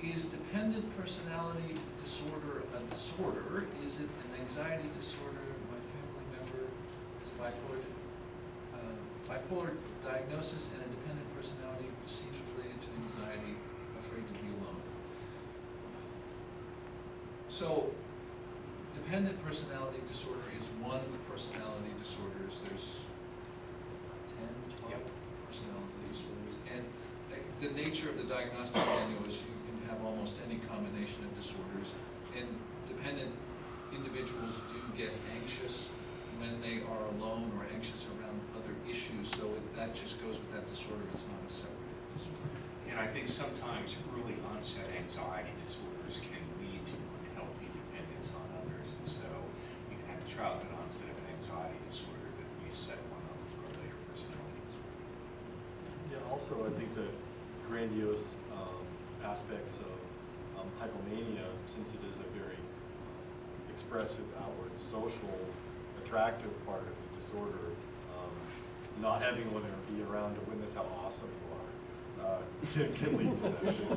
Is dependent personality disorder a disorder? Is it an anxiety disorder? My family member is bipolar. Bipolar diagnosis and a dependent personality seems related to anxiety, afraid to be alone. So, dependent personality disorder is one of the personality disorders. There's 10, 12 personality disorders. And the nature of the diagnostic manual is you can have almost any combination of disorders. And dependent individuals do get anxious when they are alone or anxious around other issues. So that just goes with that disorder. It's not a separate disorder. And I think sometimes early onset anxiety disorders can lead to unhealthy dependence on others. And so you can have a childhood onset of an anxiety disorder that may set one up for a later personality disorder. Yeah, also I think the grandiose aspects of hypomania, since it is a very expressive, outward, social, attractive part of the disorder, not having anyone be around to witness how awesome you are can lead to that too.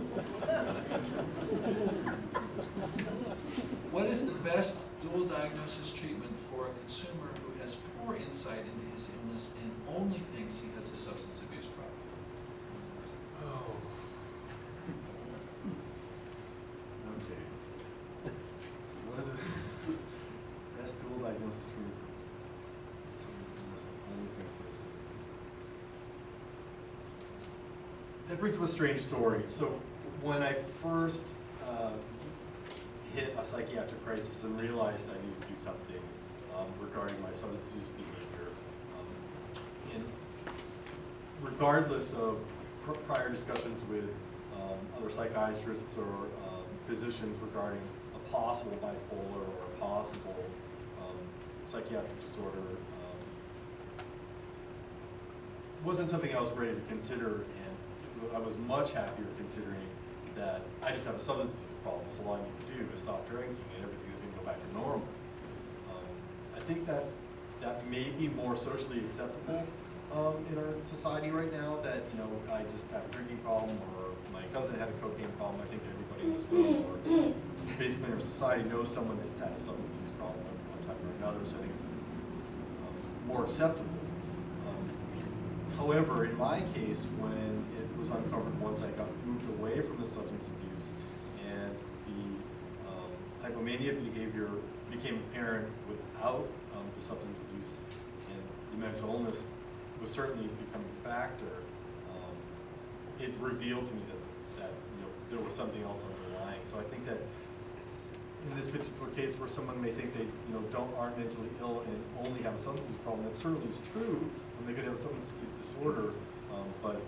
What is the best dual diagnosis treatment for a consumer who has poor insight into his illness and only thinks he has a substance abuse problem? Oh. Okay. So what is it? Best dual diagnosis for someone who only thinks he has substance abuse. That brings up a strange story. So when I first hit a psychiatric crisis and realized I needed to do something regarding my substance abuse behavior, and regardless of prior discussions with other psychiatrists or physicians regarding a possible bipolar or a possible psychiatric disorder, wasn't something I was ready to consider, and I was much happier considering that I just have a substance abuse problem, so all I need to do is stop drinking and everything is going to go back to normal. I think that may be more socially acceptable in our society right now, that, you know, I just have a drinking problem, or my cousin had a cocaine problem. I think everybody in this room, or basically in our society, knows someone that's had a substance abuse problem of one type or another, so I think it's more acceptable. However, in my case, when it was uncovered once I got moved away from the substance abuse and the hypomania behavior became apparent without the substance abuse, and the mental illness was certainly becoming a factor, it revealed to me that you know, there was something else underlying. So I think that in this particular case, where someone may think they aren't mentally ill and only have a substance abuse problem, that certainly is true. They could have a substance abuse disorder, but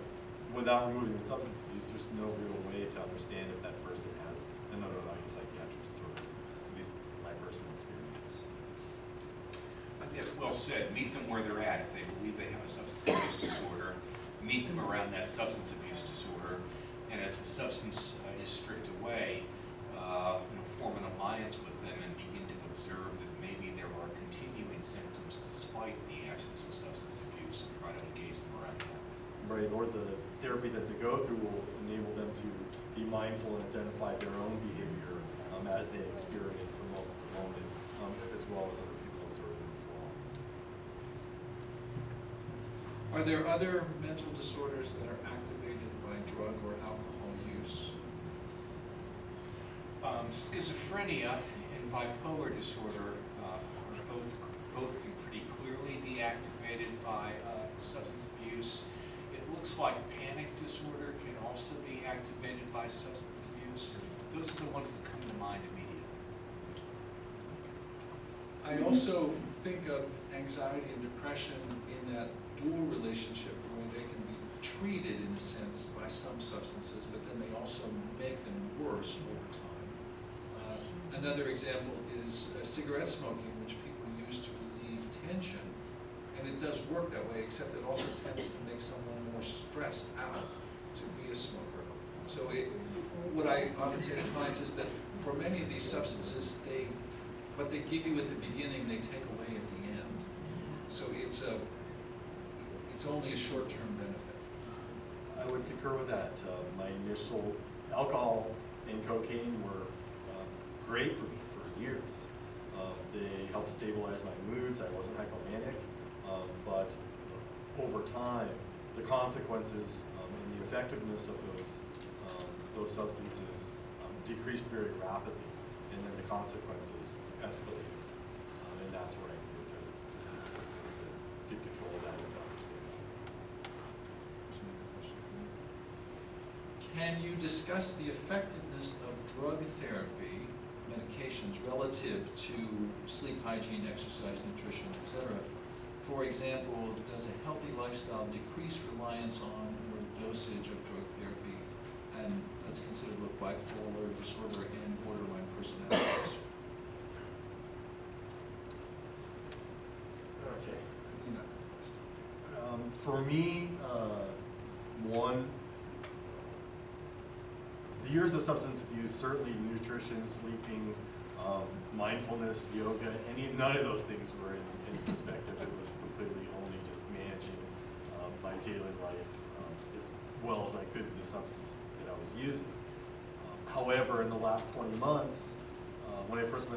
without removing the substance abuse, there's no real way to understand if that person has an underlying psychiatric disorder, at least my personal experience. I think that's well said. Meet them where they're at. If they believe they have a substance abuse disorder, meet them around that substance abuse disorder, and as the substance is stripped away, form an alliance with them and begin to observe that maybe there are continuing symptoms despite the absence of substance or the therapy that they go through will enable them to be mindful and identify their own behavior as they experiment from moment to moment, as well as other people observing as well. Are there other mental disorders that are activated by drug or alcohol use? Schizophrenia and bipolar disorder are both pretty clearly deactivated by substance abuse. It looks like panic disorder can also be activated by substance abuse. Those are the ones that come to mind immediately. I also think of anxiety and depression in that dual relationship where they can be treated in a sense by some substances, but then they also make them worse over time. Another example is cigarette smoking, which people use to relieve tension. And it does work that way, except it also tends to make someone more stressed out to be a smoker. So what I often say to clients is that for many of these substances, what they give you at the beginning, they take away at the end. So it's only a short-term benefit. I would concur with that. My initial alcohol and cocaine were great for me for years. They helped stabilize my moods. I wasn't hypomanic, but over time, the consequences and the effectiveness of those substances decreased very rapidly, and then the consequences escalated, and that's where I needed to seek assistance to get control of that and understand that. Can you discuss the effectiveness of drug therapy, medications, relative to sleep hygiene, exercise, nutrition, etc.? For example, does a healthy lifestyle decrease reliance on or dosage of drug therapy? And let's consider both bipolar disorder and borderline personality disorder. Okay. You know. For me, the years of substance abuse, certainly nutrition, sleeping, mindfulness, yoga, none of those things were in perspective. It was completely only just managing my daily life as well as I could the substance that I was using. However, in the last 20 months, when I first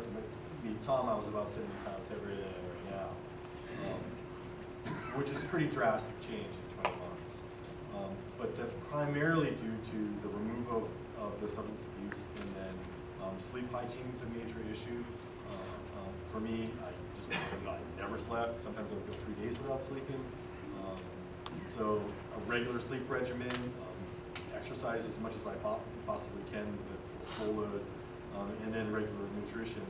meet Tom, I was about 70 pounds heavier than I am right now, which is a pretty drastic change in 20 months. But that's primarily due to the removal of the substance abuse, and then sleep hygiene is a major issue. For me, I never slept. Sometimes I would go 3 days without sleeping. So a regular sleep regimen, exercise as much as I possibly can with a full load, and then regular nutrition,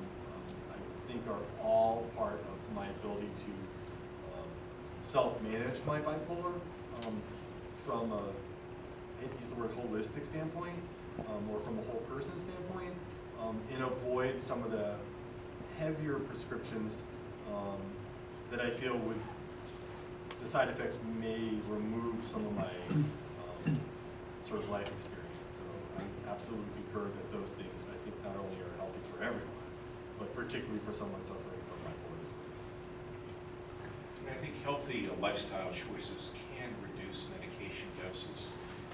I think are all part of my ability to self-manage my bipolar from a, I hate to use the word holistic standpoint, or from a whole person standpoint, and avoid some of the heavier prescriptions that I feel would, the side effects may remove some of my sort of life experience. So I absolutely concur that those things, I think, not only are healthy for everyone, but particularly for someone suffering from bipolar disorder. And I think healthy lifestyle choices can reduce medication doses,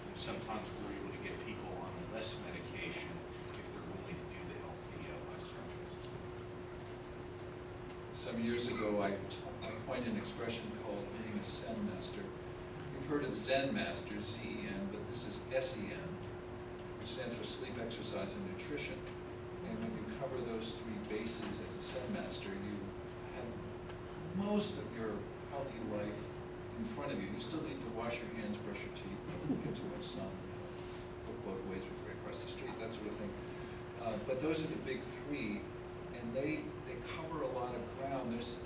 and sometimes we're able to get people on less medication if they're willing to do the healthy lifestyle choices. Some years ago, I coined an expression called being a Zen master. You've heard of Zen master, Z-E-N, but this is S-E-N, which stands for sleep, exercise, and nutrition. And when you cover those three bases as a Zen master, you have most of your healthy life in front of you. You still need to wash your hands, brush your teeth, get too much sun, look both ways before you cross the street, that sort of thing. But those are the big three, and they cover a lot of ground. There's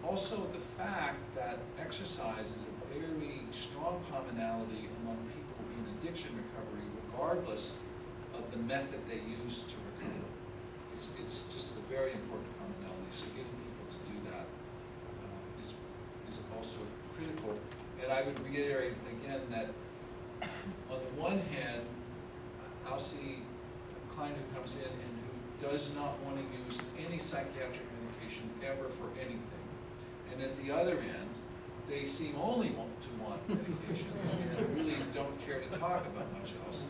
also the fact that exercise is a very strong commonality among people in addiction recovery, regardless of the method they use to recover. It's just a very important commonality, so getting people to do that is also critical. And I would reiterate again that on the one hand, I'll see a client who comes in and who does not want to use any psychiatric medication ever for anything. And at the other end, they seem only to want medications and really don't care to talk about much else.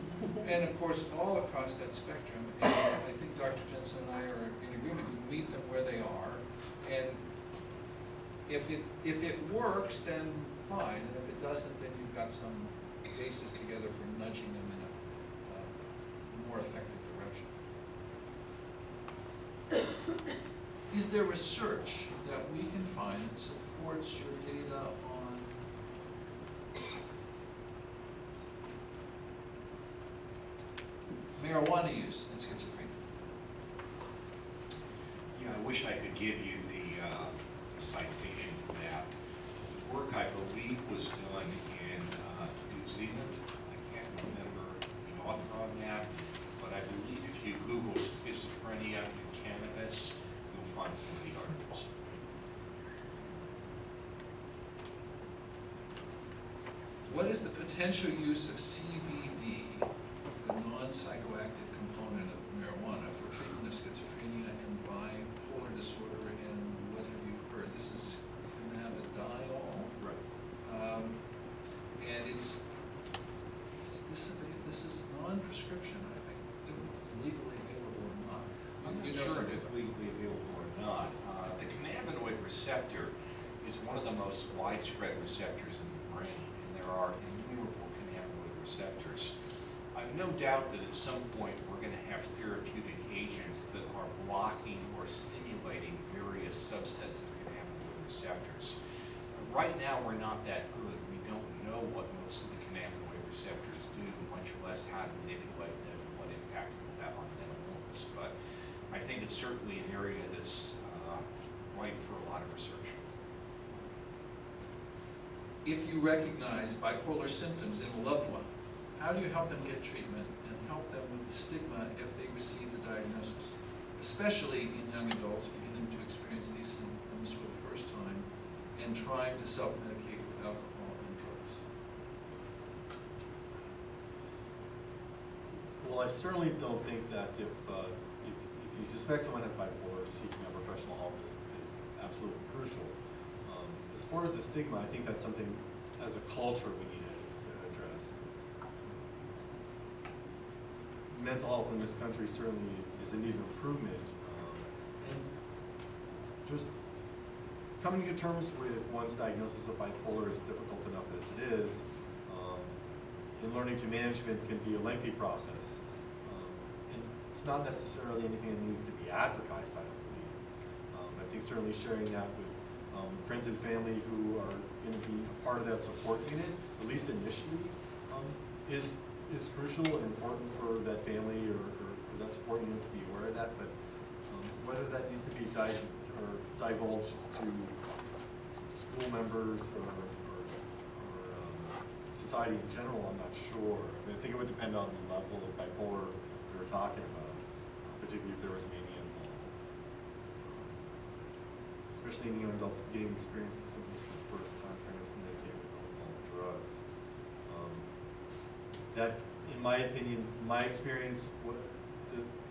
And of course, all across that spectrum, and I think Dr. Jensen and I are in agreement, you meet them where they are, and if it works, then fine, and if it doesn't, then you've got some basis together for nudging them in a more effective direction. Is there research that we can find that supports your data on marijuana use in schizophrenia? Yeah, I wish I could give you the citation for that. The work, I believe, was done in New Zealand. I can't remember the author on that, but I believe if you Google schizophrenia and cannabis, you'll find some of the articles. What is the potential use of CBD, the non-psychoactive component of marijuana, for treatment of schizophrenia and bipolar disorder, and what have you heard? This is cannabidiol. Right. And this is non-prescription. I don't know if it's legally available or not. I'm You not know sure if something. it's legally available or not. The cannabinoid receptor is one of the most widespread receptors in the brain, and there are innumerable cannabinoid receptors. I've no doubt that at some point we're going to have therapeutic agents that are blocking or stimulating various subsets of cannabinoid receptors. Right now we're not that good. We don't know what most of the cannabinoid receptors do, much less how to manipulate them and what impact it will have on mental illness. But I think it's certainly an area that's ripe for a lot of research. If you recognize bipolar symptoms in a loved one, how do you help them get treatment and help them with the stigma if they receive the diagnosis? Especially in young adults beginning to experience these symptoms for the first time and trying to self-medicate with alcohol and drugs. Well, I certainly don't think that if you suspect someone has bipolar, seeking a professional help is absolutely crucial. As far as the stigma, I think that's something as a culture we need to address. Mental health in this country certainly is in need of improvement. And just coming to terms with one's diagnosis of bipolar is difficult enough as it is. And learning to management can be a lengthy process. And it's not necessarily anything that needs to be advertised, I don't believe. I think certainly sharing that with friends and family who are going to be a part of that support unit, at least initially, is crucial and important for that family or that support unit to be aware of that. But whether that needs to be divulged to school members or society in general, I'm not sure. I mean, I think it would depend on the level of bipolar we were talking about, particularly if there was mania involved. Especially in young adults getting experience the symptoms for the first time, trying to medicate with alcohol and drugs. That, in my opinion, my experience,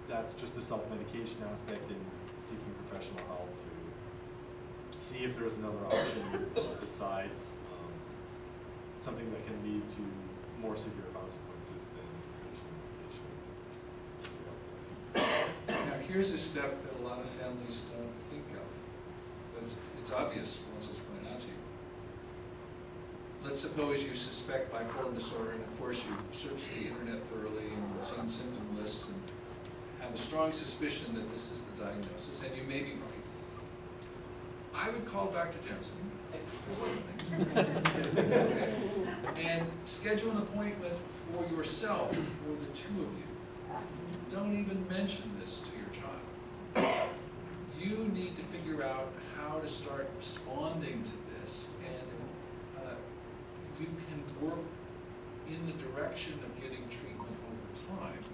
that's just the self-medication aspect and seeking professional help to see if there's another option besides something that can lead to more severe consequences than traditional medication. Now, here's a step that a lot of families don't think of, but it's obvious once it's pointed out to you. Let's suppose you suspect bipolar disorder, and of course you searched the internet thoroughly and seen symptom lists and have a strong suspicion that this is the diagnosis, and you may be right. I would call Dr. Jensen and schedule an appointment for yourself, for the two of you. Don't even mention this to your child. You need to figure out how to start responding to this, and you can work in the direction of getting treatment over time,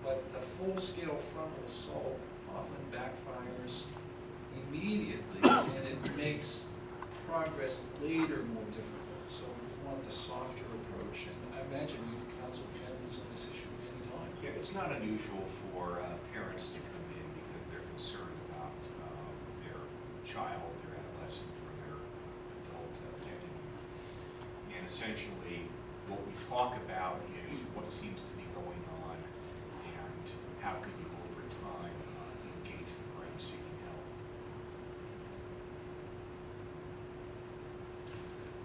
but the full-scale frontal assault often backfires immediately, and it makes progress later more difficult. So we want the softer approach, and I imagine you've counseled families on this issue many times. Yeah, it's not unusual for parents to come in because they're concerned about their child, their adolescent, or their adult potentially And essentially, what we talk about is what seems to be going on and how can you, over time, engage the brain seeking help.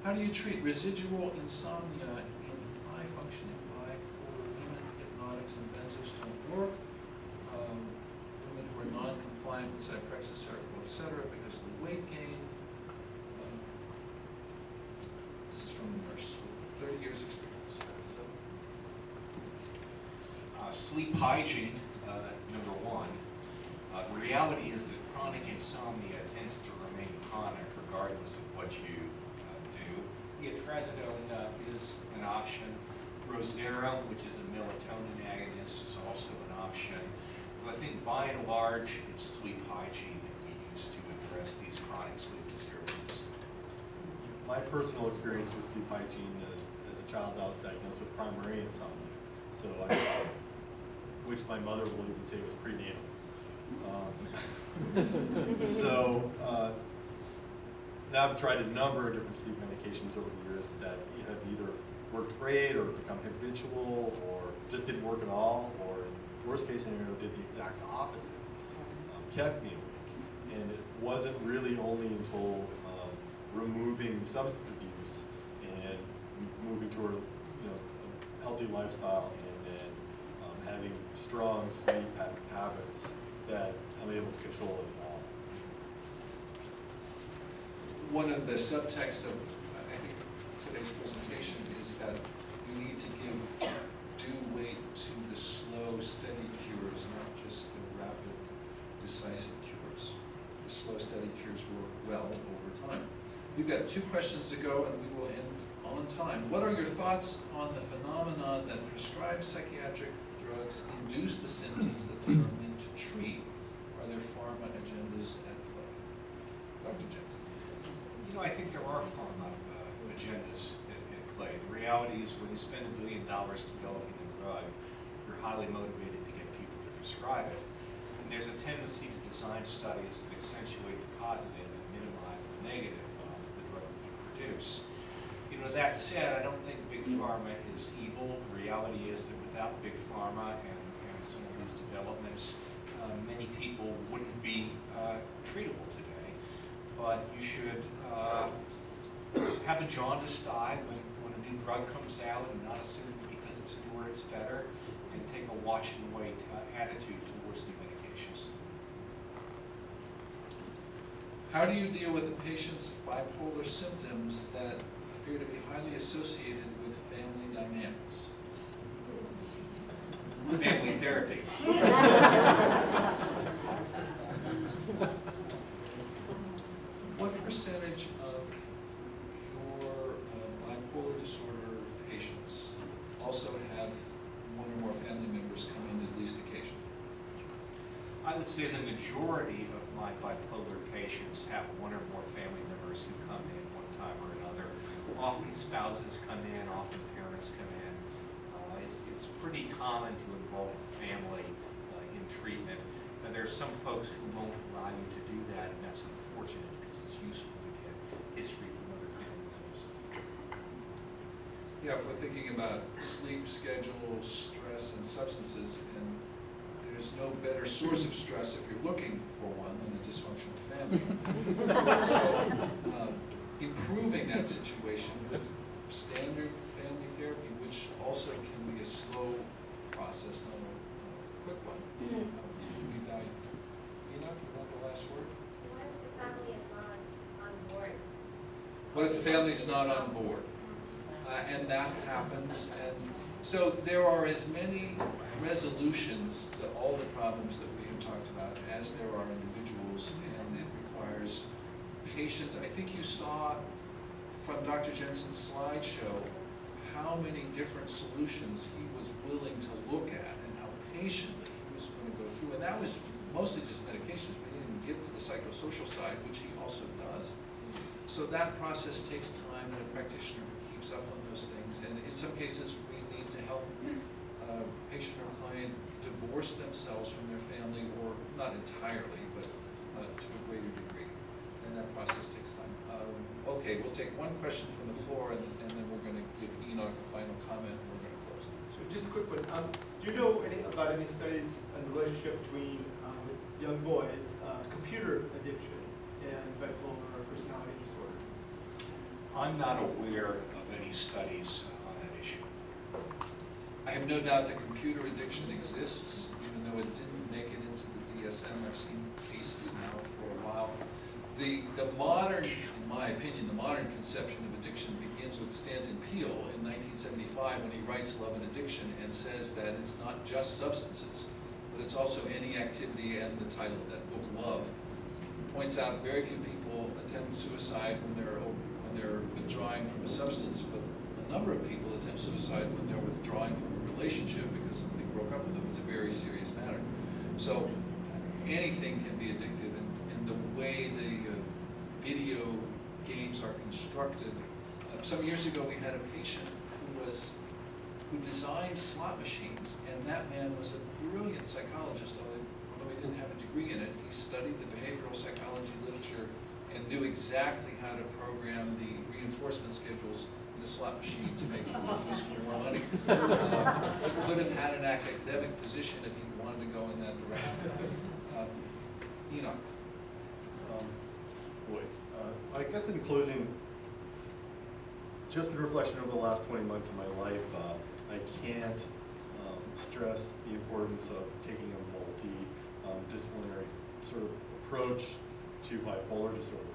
How do you treat residual insomnia in high-functioning bipolar women? Hypnotics and benzos don't work. Women who are non-compliant with Zyprexa, Seroquel, etc. because of the weight gain. This is from a nurse with 30 years experience. Sleep hygiene, number one. The reality is that chronic insomnia tends to remain chronic regardless of what you do. Trazodone is an option. Rosera, which is a melatonin agonist, is also an option. But I think by and large, it's sleep hygiene that we use to address these chronic sleep disturbances. My personal experience with sleep hygiene is, as a child, I was diagnosed with primary insomnia. So which my mother will even say was prenatal. Now I've tried a number of different sleep medications over the years that have either worked great or become habitual or just didn't work at all, or in worst case scenario did the exact opposite, kept me awake. And it wasn't really only until removing substance abuse and moving toward a healthy lifestyle and then having strong sleep habits that I'm able to control it all. One of the subtexts of, I think, today's presentation is that you need to give due weight to the slow, steady cures, not just the rapid, decisive cures. The slow, steady cures work well over time. We've got 2 questions to go, and we will end on time. What are your thoughts on the phenomenon that prescribed psychiatric drugs induce the symptoms that they are meant to treat? Are there pharma agendas at play? Dr. Jensen. I think there are pharma agendas at play. The reality is when you spend $1 billion developing a drug, you're highly motivated to get people to prescribe it. And there's a tendency to design studies that accentuate the positive and minimize the negative of the drug that you produce. That said, I don't think big pharma is evil. The reality is that without big pharma and some of these developments, many people wouldn't be treatable today. But you should have a jaundiced eye when a new drug comes out and not assume because it's newer it's better, and take a watch and wait attitude towards new medications. How do you deal with a patient's bipolar symptoms that appear to be highly associated with family dynamics? Family therapy. What percentage of your bipolar disorder patients also have one or more family members come in at least occasionally? I would say the majority of my bipolar patients have one or more family members who come in one time or another. Often spouses come in, often parents come in. It's pretty common to involve the family in treatment. And there's some folks who won't allow you to do that, and that's unfortunate because it's useful to get history from other family members. Yeah, if we're thinking about sleep, schedule, stress, and substances, and there's no better source of stress if you're looking for one than a dysfunctional family. So, improving that situation with standard family therapy, which also can be a slow process, not a quick one, would be valuable. Enoch, you want the last word? What if the family is not on board? What if the family's not on board? And that happens, and so there are as many resolutions to all the problems that we have talked about as there are individuals, and it requires patience. I think you saw from Dr. Jensen's slideshow how many different solutions he was willing to look at and how patiently he was going to go through, and that was mostly just medications. We didn't even get to the psychosocial side, which he also does. So that process takes time, and a practitioner keeps up on those things. And in some cases, we need to help patient or client divorce themselves from their family, or not entirely, but to a greater degree. And that process takes time. Okay, we'll take one question from the floor, and then we're going to give Enoch a final comment, and we're going to close. So just a quick one. Do you know about any studies on the relationship between with young boys, computer addiction and bipolar personality disorder? I'm not aware of any studies on that issue. I have no doubt that computer addiction exists, even though it didn't make it into the DSM. I've seen cases now for a while. The modern, in my opinion, the modern conception of addiction begins with Stanton Peele in 1975 when he writes Love and Addiction and says that it's not just substances, but it's also any activity, and the title of that book, Love, points out very few people attempt suicide when they're withdrawing from a substance, but a number of people attempt suicide when they're withdrawing from a relationship because somebody broke up with them. It's a very serious matter. So anything can be addictive, and the way the video games are constructed. Some years ago, we had a patient who designed slot machines, and that man was a brilliant psychologist, although he didn't have a degree in it. He studied the behavioral psychology literature and knew exactly how to program the reinforcement schedules in the slot machine to make you lose more money. He could have had an academic position if he wanted to go in that direction. Enoch. I guess in closing, just in reflection over the last 20 months of my life, I can't stress the importance of taking a multi-disciplinary sort of approach to bipolar disorder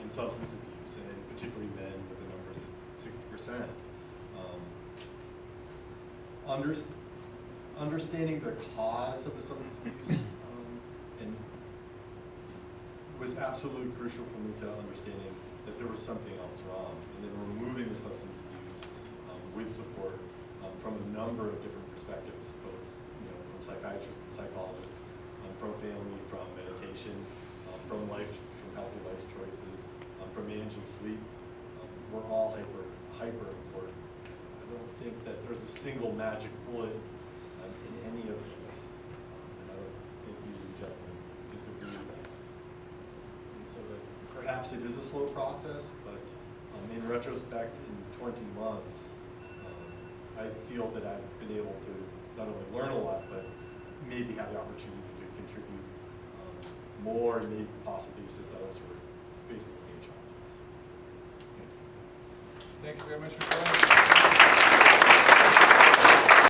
and substance abuse, and particularly men with the numbers at 60%. Understanding the cause of the substance abuse and was absolutely crucial for me to understanding that there was something else wrong, and then removing the substance abuse with support from a number of different perspectives, both from psychiatrists and psychologists, from family, from meditation, from healthy life choices, from managing sleep. We're all hyper important. I don't think that there's a single magic bullet in any of this, and I don't think you gentlemen disagree with that. And so that perhaps it is a slow process, but in retrospect, in 20 months, I feel that I've been able to not only learn a lot, but maybe have the opportunity to contribute more, and maybe possibly assist others who are facing the same challenges. Thank you very much for coming.